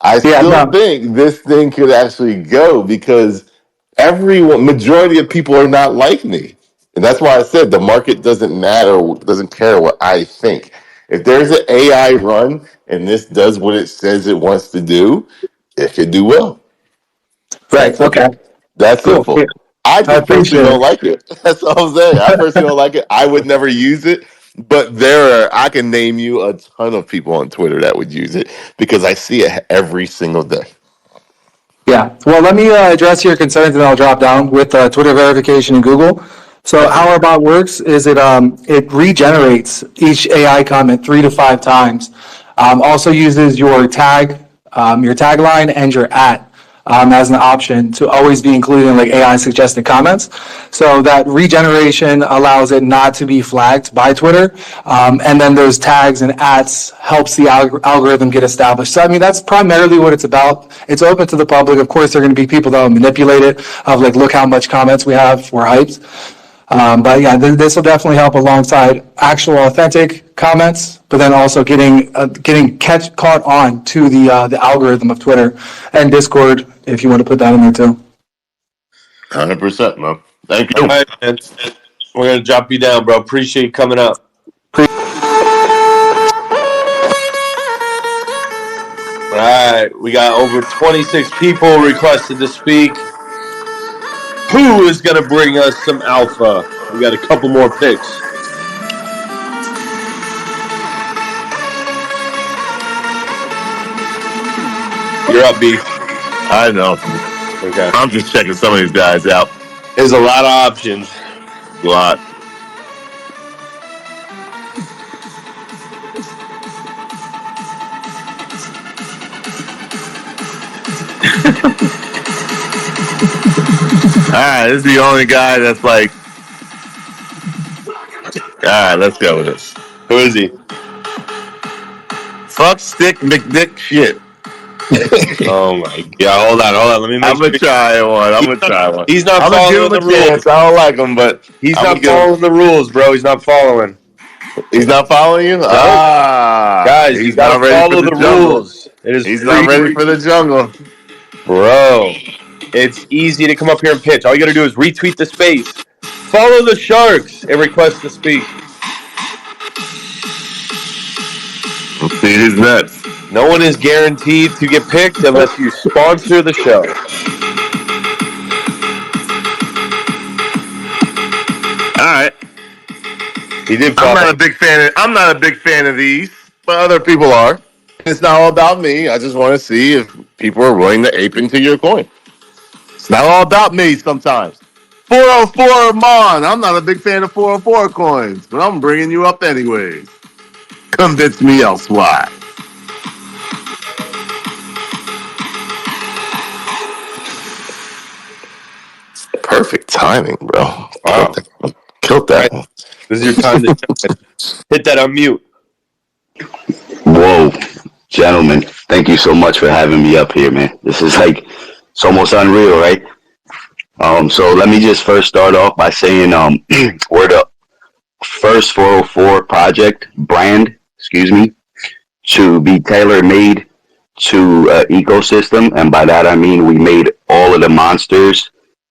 I still think this thing could actually go because majority of people are not like me. And that's why I said the market doesn't matter, doesn't care what I think. If there's an AI run and this does what it says it wants to do, it could do well. Right. Okay. That's Cool. simple. I I just personally appreciate don't it. like it. That's all I'm saying. I personally don't like it. I would never use it, but I can name you a ton of people on Twitter that would use it because I see it every single day. Yeah. Well, let me address your concerns, and I'll drop down with Twitter verification and Google. So how our bot works is it regenerates each AI comment 3 to 5 times. Also uses your tagline, and your @ as an option to always be included in like AI suggested comments. So that regeneration allows it not to be flagged by Twitter. And then those tags and @ helps the algorithm get established. So, I mean, that's primarily what it's about. It's open to the public. Of course, there are going to be people that will manipulate it of like, look how much comments we have. We're hyped. But yeah, this will definitely help alongside actual authentic comments, but then also getting caught on to the algorithm of Twitter and Discord, if you want to put that in there too. 100%, man. Thank All you. right, man. We're gonna drop you down, bro. Appreciate you coming up. All right, we got over 26 people requested to speak. Who is gonna bring us some alpha? We got a couple more picks. You're up, B. I know. Okay. I'm just checking some of these guys out. There's a lot of options. A lot. All right, this is the only guy that's like, all right, let's go with this. Who is he? Fuck stick McDick shit. Oh my god! Hold on. Let me make I'm gonna try one. He's not I'm gonna give following him the a rules. chance. I don't like him, but He's not following the rules, bro. He's not following. He's not following you? Guys, he's you gotta not ready follow for the jungle. rules. It is He's free, not ready for the jungle. bro. It's easy to come up here and pitch. All you gotta do is retweet the space, follow the sharks, and request to speak. Let's see who's next. No one is guaranteed to get picked unless you sponsor the show. All right. He did. I'm not a big fan of these, but other people are. It's not all about me. I just want to see if people are willing to ape into your coin. It's not all about me sometimes. 404 Mon. I'm not a big fan of 404 coins, but I'm bringing you up anyways. Convince me else why. Perfect timing, bro. Wow. Killed that. Right. This is your time to hit that unmute. Whoa, gentlemen, thank you so much for having me up here, man. This is like, it's almost unreal, right? So let me just first start off by saying we're the first 404 project brand, to be tailor-made to ecosystem. And by that, I mean we made all of the monsters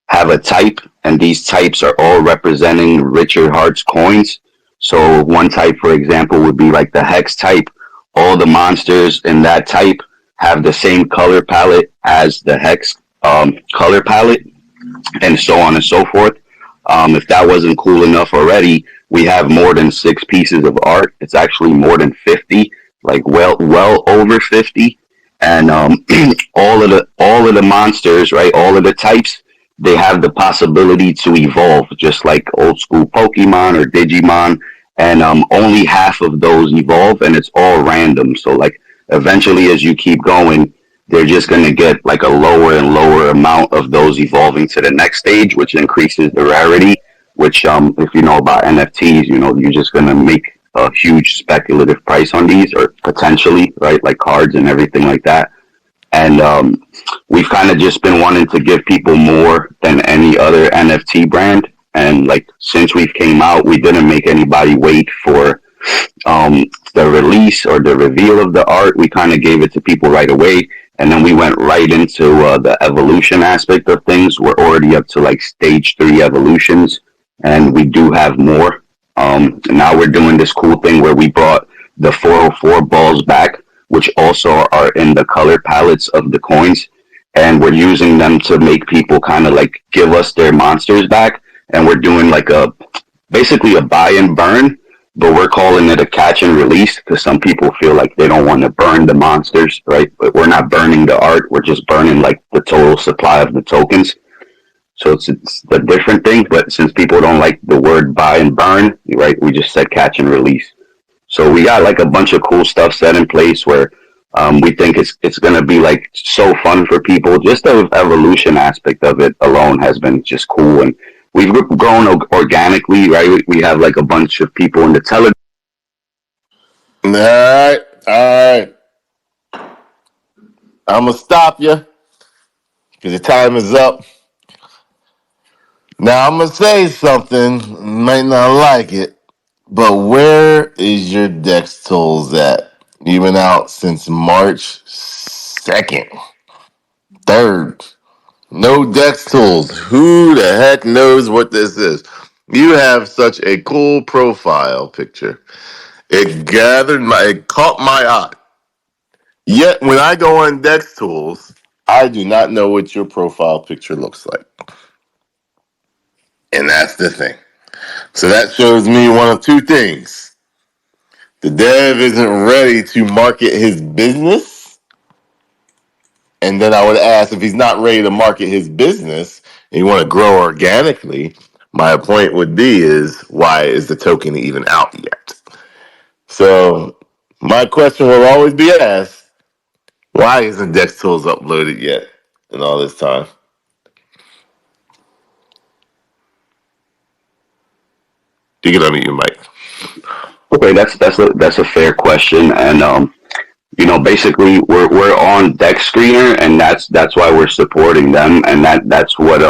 have a type, and these types are all representing Richard Hart's coins. So one type, for example, would be like the hex type. All the monsters in that type have the same color palette as the hex color palette, and so on and so forth. If that wasn't cool enough already, we have more than 6 pieces of art. It's actually more than 50, like well over 50. And all of the monsters, right? All of the types, they have the possibility to evolve, just like old school Pokemon or Digimon. And only half of those evolve, and it's all random. So like eventually, as you keep going, they're just going to get like a lower and lower amount of those evolving to the next stage, which increases the rarity, which if you know about NFTs, you know, you're just going to make a huge speculative price on these, or potentially, right, like cards and everything like that. And we've kind of just been wanting to give people more than any other NFT brand. And like, since we came out, we didn't make anybody wait for the release or the reveal of the art. We kind of gave it to people right away. And then we went right into the evolution aspect of things. We're already up to like stage 3 evolutions, and we do have more. Now we're doing this cool thing where we brought the 404 balls back, which also are in the color palettes of the coins. and we're using them to make people kind of like give us their monsters back. And we're doing like basically a buy and burn, but we're calling it a catch and release because some people feel like they don't want to burn the monsters, right? But we're not burning the art. We're just burning like the total supply of the tokens. So it's a different thing, but since people don't like the word buy and burn, right, we just said catch and release. So we got like a bunch of cool stuff set in place where we think it's going to be like so fun for people. Just the evolution aspect of it alone has been just cool. And we've grown organically, right? We have like a bunch of people in the Telegram. All right. I'm going to stop you because the time is up. Now, I'm going to say something. You might not like it, but where is your Dex tools at? You've been out since March 2nd, 3rd. No Dex tools. Who the heck knows what this is? You have such a cool profile picture. It caught my eye. Yet when I go on Dex tools, I do not know what your profile picture looks like. And that's the thing. So that shows me one of two things. The dev isn't ready to market his business. And then I would ask, if he's not ready to market his business and you want to grow organically, my point would be is, why is the token even out yet? So my question will always be asked, why isn't Dex Tools uploaded yet in all this time? You can unmute your mic. Okay, that's a fair question, and you know, basically we're on Dex Screener, and that's why we're supporting them, and that's what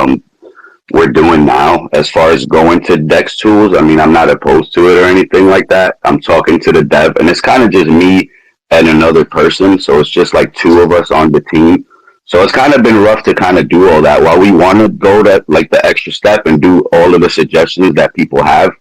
we're doing now. As far as going to Dex Tools, I mean, I'm not opposed to it or anything like that. I'm talking to the dev, and it's kind of just me and another person, so it's just like two of us on the team. So it's kind of been rough to kind of do all that. While we want to go that like the extra step and do all of the suggestions that people have,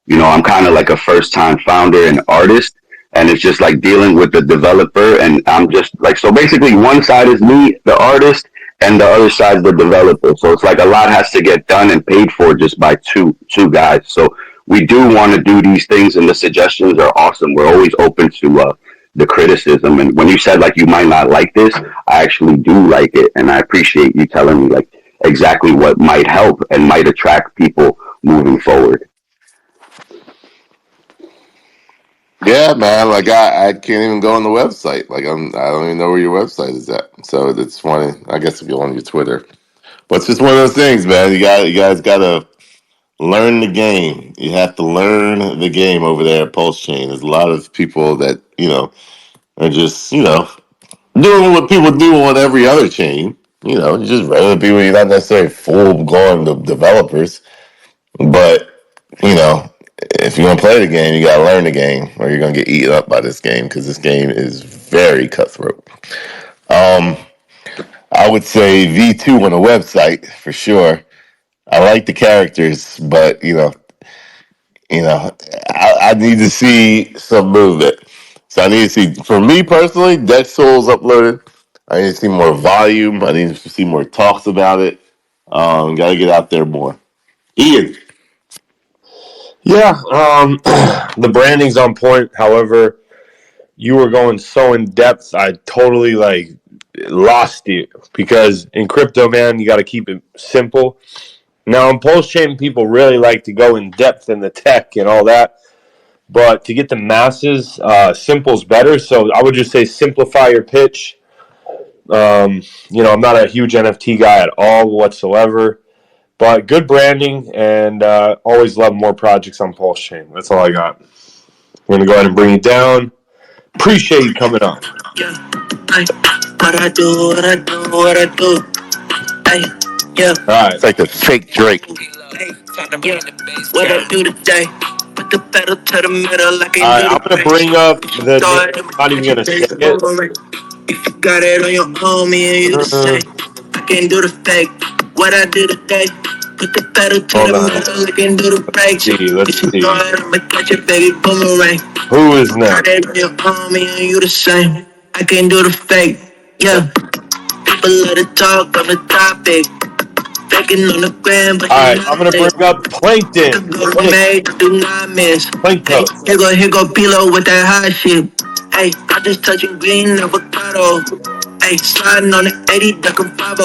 you know, I'm kind of like a first time founder and artist, and it's just like dealing with the developer. And I'm just like, so basically, one side is me, the artist, and the other side is the developer. So it's like a lot has to get done and paid for just by two guys. So we do want to do these things, and the suggestions are awesome. We're always open to the criticism. And when you said like you might not like this, I actually do like it, and I appreciate you telling me like exactly what might help and might attract people moving forward. Yeah, man. Like I can't even go on the website. Like I don't even know where your website is at. So it's funny. I guess if you're on your Twitter, but it's just one of those things, man. You guys gotta learn the game. You have to learn the game over there at Pulse Chain. There's a lot of people that are just doing what people do on every other chain. Just regular people. You're not necessarily full blown developers, but you know, if you're gonna play the game, you gotta learn the game, or you're gonna get eaten up by this game because this game is very cutthroat. Um, I would say V2 on a website for sure. I like the characters, but I need to see some movement. So I need to see, for me personally, Dead Souls uploaded. I need to see more volume. I need to see more talks about it. Got to get out there more. Ian. Yeah, the branding's on point. However, you were going so in depth, I totally lost you, because in crypto, man, you got to keep it simple. Now, in Pulse Chain, people really like to go in depth in the tech and all that, but to get the masses, simple's better. So I would just say simplify your pitch. I'm not a huge NFT guy at all whatsoever, but good branding, and always love more projects on Pulse Chain. That's all I got. We're going to go ahead and bring it down. Appreciate you coming on. Yeah, what I do. Ay, yeah. All right. It's like the fake Drake. Yeah, what I do today. Put the pedal to the metal like All right, I'm going to bring up the name. I'm not even going to say it. If you got it on your own, me and you the same. I can do the fake. What I do today. Put the pedal to the metal, I can do the brakes. Let's see. I'ma catch a baby boomerang. Who is next? Got it on your own, me and you the same. I can do the fake. Yeah. People love to talk on the topic. Begging on the gram, but All he right, I'm not gonna lit. bring up Plankton. Go to Plank, May, do not miss. Hey, Planktos. here go Pilo with that hot shit. Hey, I just touching green avocado. Hey, sliding on the 80, ducking 5.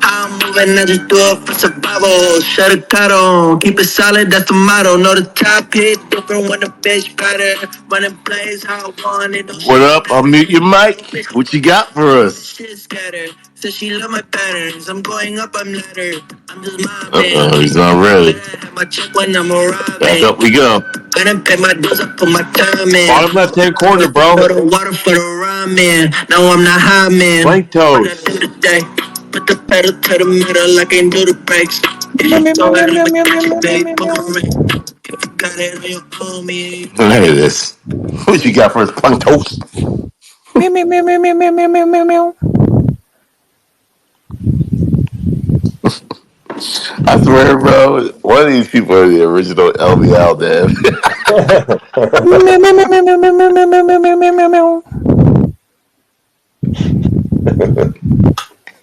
How I'm moving, I just do it for survival. Shut a cut on, keep it solid, that's the motto. Know the top hit different when the bitch better. Running plays how I want it. What up? Unmute your mic. What you got for us? Shit scatter. Says she love my patterns. I'm going up, I'm ladder. I'm just mobbing. He's not ready. Have my check when I'm arriving. Back up we go. Gonna pay my dues, I put my time in. Bottom left hand corner, bro. For the water, for the ramen. No, I'm not high, man. What I Planktos. do today? Put the pedal to the metal, I can do the brakes. If you throw it, I'ma catch you, babe. If you got it on your own, me. Look at this. What you got for us, punk toast? Meow, meow, meow, meow, meow, meow, meow, meow, meow. I swear, bro, one of these people are the original LBL, Dev. Meow, meow, meow, meow, meow, meow, meow, meow, meow, meow, meow, meow.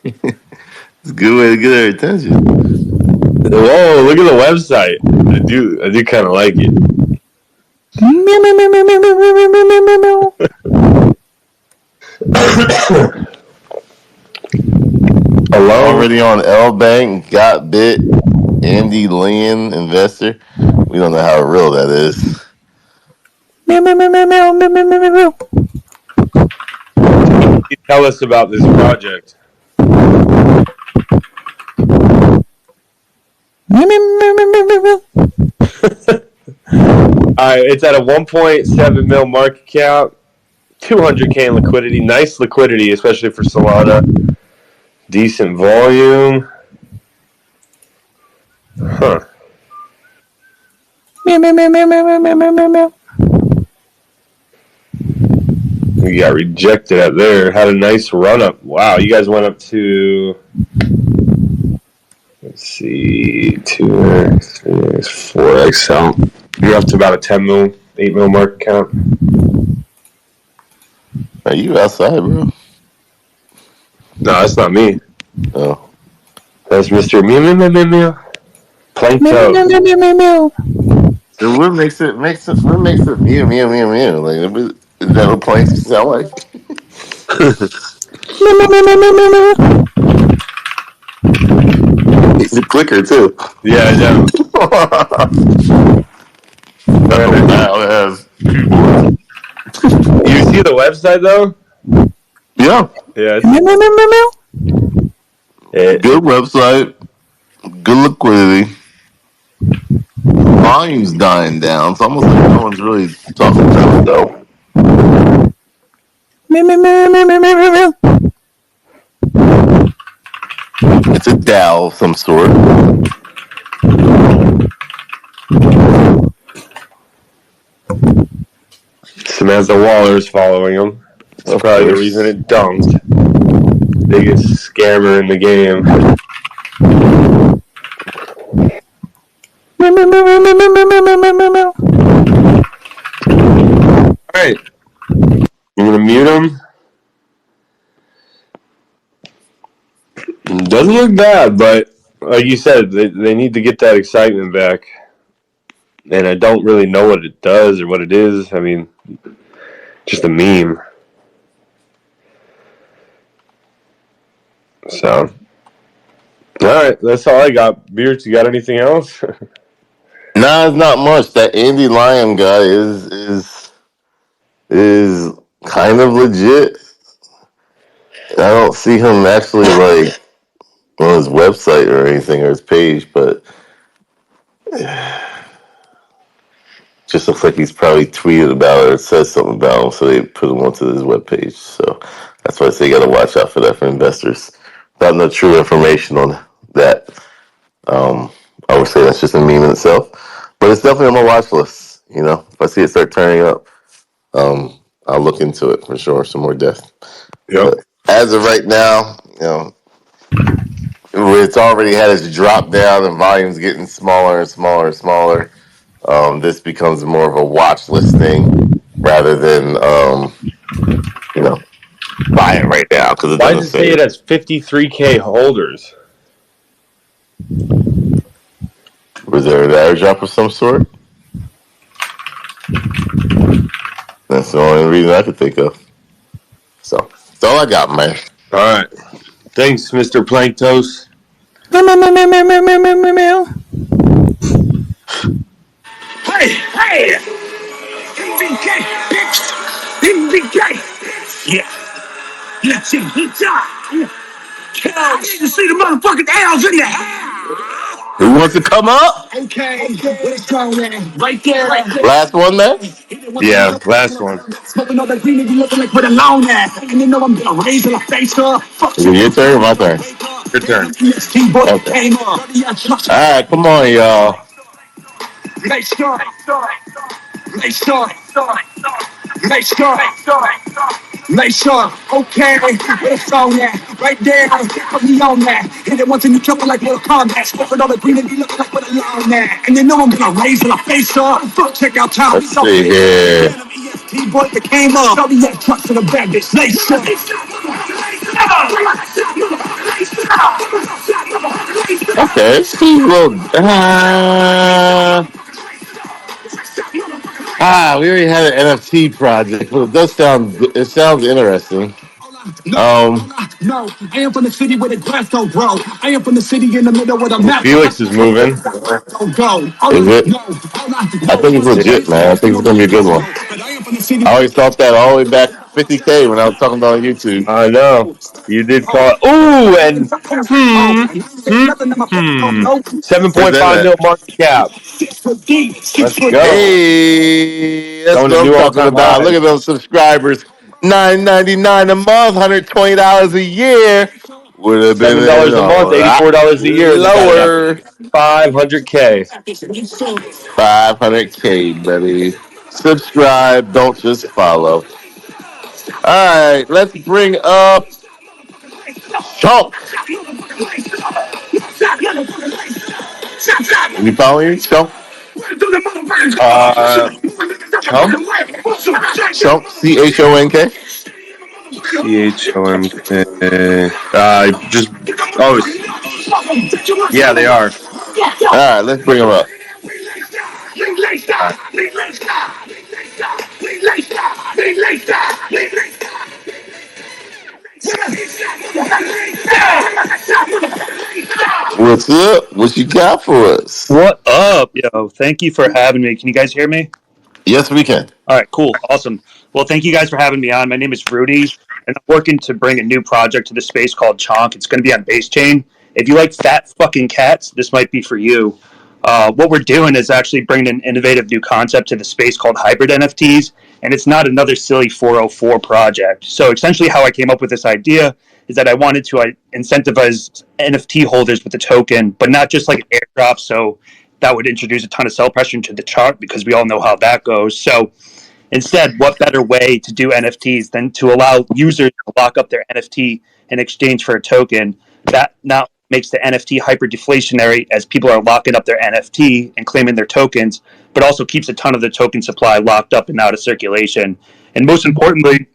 It's a good way to get their attention. Whoa, look at the website. I do kind of like it. Meow, meow, meow, meow, meow, meow, meow, meow, meow, meow. Already on L Bank, Got Bit, Andy Lynn, investor. We don't know how real that is. Meow, meow, meow, meow, meow, meow, meow, meow, meow. Tell us about this project. Meow, meow, meow, meow, meow, meow, meow. All right, it's at a 1.7 mil market cap, 200K in liquidity. Nice liquidity, especially for Solana. Decent volume. Huh. Meow, meow, meow, meow, meow, meow, meow, meow, meow. We got rejected up there. Had a nice run up. Wow, you guys went up to, let's see, 2x, 3x, 4x out. You're up to about a 10 mil, 8 mil market cap. Are you outside, bro? No, that's not me. Oh. That's Mr. Meow, meow, meow, meow, meow. Meow, meow, Plankton. meow, meow, meow, meow. So what makes it mew mew mew mew? Like, is that what planks sound like? Meow, meow, meow, meow, meow, meow. He's a clicker too. Yeah, yeah. Wow, has keyboard. You see the website though? Yeah. Yeah. Meow, meow, meow, meow, meow. Good website. Good liquidity. Volume's dying down. It's almost like no one's really talking about it though. Meow, meow, meow, meow, meow, meow, meow. It's a DAO of some sort. Samantha Waller's following him. That's probably the reason it dunked. Biggest scammer in the game. Meow, meow, meow, meow, meow, meow, meow, meow, meow, meow. All right. I'm going to mute him. It doesn't look bad, but like you said, they need to get that excitement back. And I don't really know what it does or what it is. I mean, just a meme. So, all right, that's all I got. Beards, you got anything else? Nah, it's not much. That Andy Lyon guy is kind of legit. I don't see him actually like on his website or anything or his page, but just looks like he's probably tweeted about it or said something about him, so they put him onto his webpage. So that's why I say you got to watch out for that for investors. Without no true information on that, I would say that's just a meme in itself. But it's definitely on my watch list. You know, if I see it start turning up, I'll look into it for sure. Some more depth. Yep. But as of right now, you know, it's already had its drop down and volumes getting smaller and smaller and smaller. This becomes more of a watch list thing rather than, you know, buy it right now because it Why doesn't does it say say. it has 53K holders? Was there an airdrop of some sort? That's the only reason I could think of. So that's all I got, man. All right. Thanks, Mr. Planktos. Hey, hey! MBK, bitch! MBK! Yeah. Let's see, I need to see the motherfucking L's in the house. Who wants to come up? Okay, let's go, man. Right there. Last one, man. Yeah, last one. Smoking all that green and you looking like with a long ass. And you know I'm gonna raise your face up. Fuck Is it your turn or my turn? Your turn. Okay. All right, come on, y'all. Let's go. Let's go. Let's go. Let's go. Okay, let's go now. Right there, put me on that. Hit it once and you triple like Mortal Kombat. Smoking all the green and you looking like with a long ass. And you know I'm gonna raise your face up. Fuck, check out time. Let's see here. Boy that came up. Show me that trucks in the back, bitch. Let's go. Okay, it's a little. We already had an NFT project, but it does sound. It sounds interesting. No, I am from the city where the grass don't grow. I am from the city in the middle where the map. Felix is moving. Is it? I think it's legit, man. I think it's gonna be a good one. I always thought that all the way back 50K when I was talking about on YouTube. I know. You did call it. Ooh, and 7.5 mil market cap. Let's go. Hey, that's Going what to I'm new talking all-time about. high. Look at those subscribers. $9.99 a month, $120 a year. Would have been $7 a month, $84 a year. lower. 500K. 500K, baby. Subscribe, don't just follow. All right, let's bring up Chunk. You following me, Chunk? Chunk? Chunk, CHONK? CHOMK. Just. Oh, yeah, they are. All right, let's bring him up. What's up? What you got for us? What up, yo? Thank you for having me. Can you guys hear me? Yes, we can. All right, cool. Awesome. Well, thank you guys for having me on. My name is Rudy, and I'm working to bring a new project to the space called Chonk. It's going to be on Base Chain. If you like fat fucking cats, this might be for you. What we're doing is actually bringing an innovative new concept to the space called hybrid NFTs, and it's not another silly 404 project. So essentially how I came up with this idea is that I wanted to incentivize NFT holders with the token, but not just like airdrop, so that would introduce a ton of sell pressure into the chart because we all know how that goes. So instead, what better way to do NFTs than to allow users to lock up their NFT in exchange for a token that now makes the NFT hyper deflationary as people are locking up their NFT and claiming their tokens, but also keeps a ton of the token supply locked up and out of circulation. And most importantly,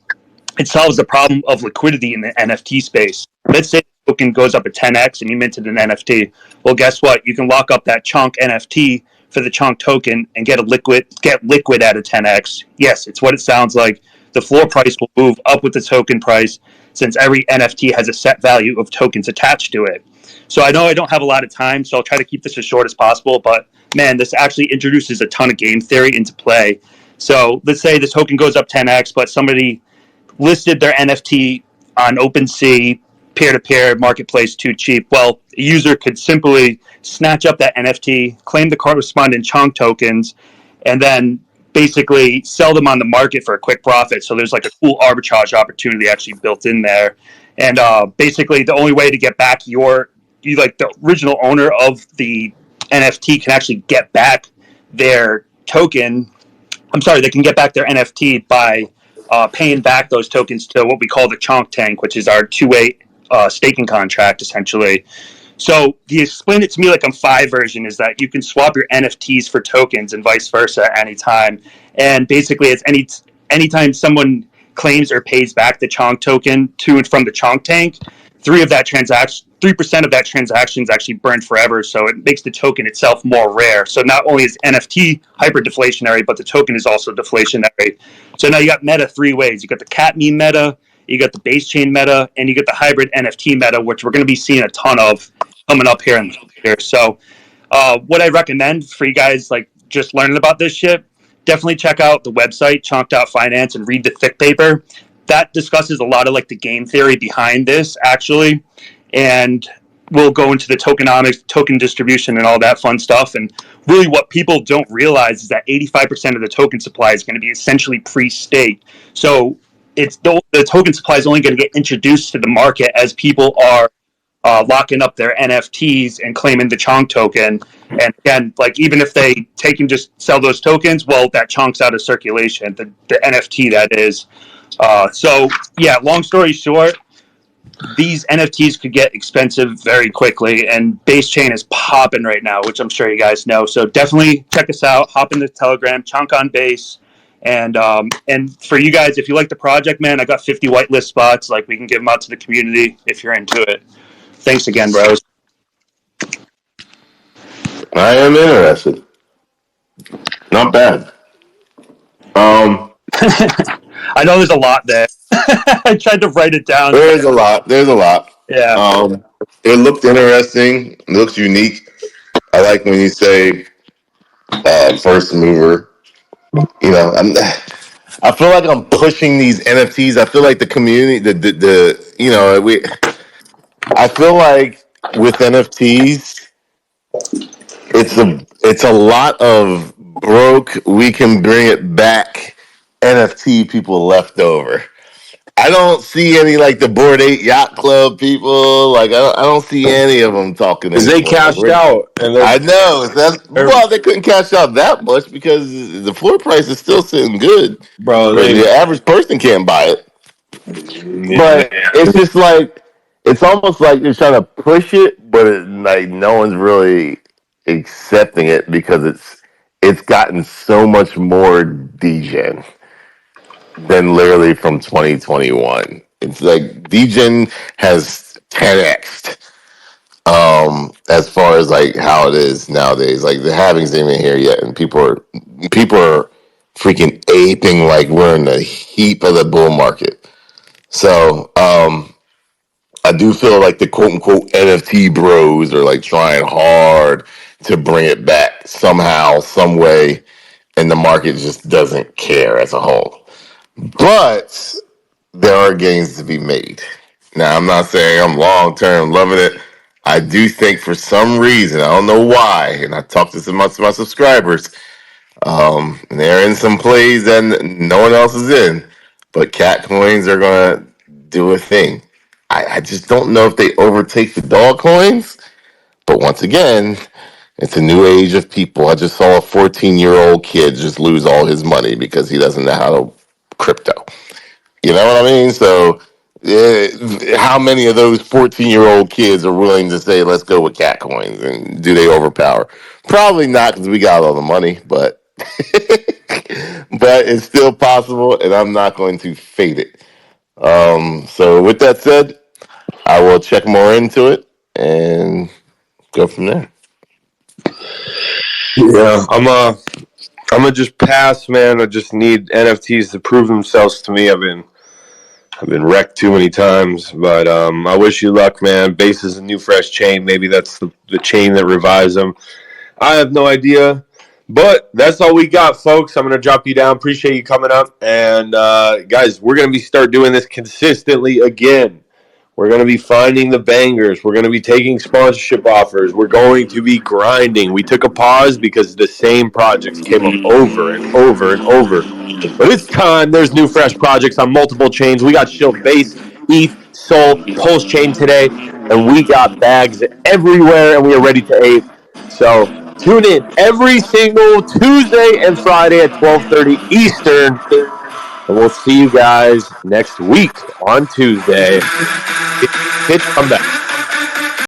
it solves the problem of liquidity in the NFT space. Let's say the token goes up at 10x and you minted an NFT. Well, guess what? You can lock up that Chonk NFT for the Chonk token and get liquid at a 10x. Yes, it's what it sounds like. The floor price will move up with the token price since every NFT has a set value of tokens attached to it. So I know I don't have a lot of time, so I'll try to keep this as short as possible. But man, this actually introduces a ton of game theory into play. So let's say the token goes up 10x, but somebody listed their NFT on OpenSea, peer-to-peer marketplace too cheap. Well, a user could simply snatch up that NFT, claim the corresponding Chonk tokens, and then basically sell them on the market for a quick profit. So there's like a cool arbitrage opportunity actually built in there. And basically the only way to get back the original owner of the NFT can actually get back their token. I'm sorry, they can get back their NFT by paying back those tokens to what we call the Chonk Tank, which is our two-way staking contract, essentially. So the explain it to me like I'm 5 version is that you can swap your NFTs for tokens and vice versa at any time. And basically, it's anytime someone claims or pays back the Chonk token to and from the Chonk tank, 3% of that transaction is actually burned forever. So it makes the token itself more rare. So not only is NFT hyper deflationary, but the token is also deflationary. So now you got meta three ways. You got the cat meme meta, you got the base chain meta, and you get the hybrid NFT meta, which we're going to be seeing a ton of coming up here in the future. So what I recommend for you guys, like just learning about this shit, definitely check out the website chonk.finance and read the thick paper. That discusses a lot of like the game theory behind this actually, and we'll go into the tokenomics, token distribution, and all that fun stuff. And really, what people don't realize is that 85% of the token supply is going to be essentially pre-staked. So it's the token supply is only going to get introduced to the market as people are locking up their NFTs and claiming the Chonk token. And again, like even if they take and just sell those tokens, well, that Chonk's out of circulation, the NFT that is. So yeah, long story short, these NFTs could get expensive very quickly, and base chain is popping right now, which I'm sure you guys know. So definitely check us out. Hop into Telegram, Chonk on Base. And for you guys, if you like the project, man, I got 50 whitelist spots. Like we can give them out to the community if you're into it. Thanks again, bros. I am interested. Not bad. I know there's a lot there. I tried to write it down. There's a lot. Yeah. It looked interesting. It looks unique. I like when you say first mover. You know, I feel like I'm pushing these NFTs. I feel like the community, I feel like with NFTs, it's a lot of broke. We can bring it back. NFT people left over. I don't see any like the Bored Ape Yacht Club people. Like I don't see any of them talking Because they cashed out. And I know well, they couldn't cash out that much because the floor price is still sitting good, bro. The average person can't buy it. But it's just like it's almost like they're trying to push it, but like no one's really accepting it because it's gotten so much more degen than literally from 2021. It's like degen has 10x'd as far as like how it is nowadays. Like the halvings ain't even here yet, and people are freaking aping like we're in the heat of the bull market. So I do feel like the quote unquote NFT bros are like trying hard to bring it back somehow, some way, and the market just doesn't care as a whole. But there are gains to be made. Now, I'm not saying I'm long term loving it. I do think for some reason, I don't know why, and I talked to some of my subscribers, and they're in some plays that no one else is in, but cat coins are going to do a thing. I just don't know if they overtake the dog coins, but once again, it's a new age of people. I just saw a 14-year-old kid just lose all his money because he doesn't know how to crypto. You know what I mean? So, how many of those 14-year-old kids are willing to say, let's go with cat coins? And do they overpower? Probably not because we got all the money, but but it's still possible, and I'm not going to fade it. So, with that said, I will check more into it and go from there. Yeah, I'm gonna just pass, man. I just need NFTs to prove themselves to me. I've been wrecked too many times, but I wish you luck, man. Base is a new fresh chain. Maybe that's the chain that revives them. I have no idea, but that's all we got, folks. I'm gonna drop you down. Appreciate you coming up, and guys, we're gonna start doing this consistently again. We're going to be finding the bangers. We're going to be taking sponsorship offers. We're going to be grinding. We took a pause because the same projects came up over and over and over. But it's time. There's new, fresh projects on multiple chains. We got Shill Base, ETH, Sol, Pulse Chain today, and we got bags everywhere, and we are ready to ape. So tune in every single Tuesday and Friday at 12:30 Eastern, and we'll see you guys next week on Tuesday. Pitch comeback.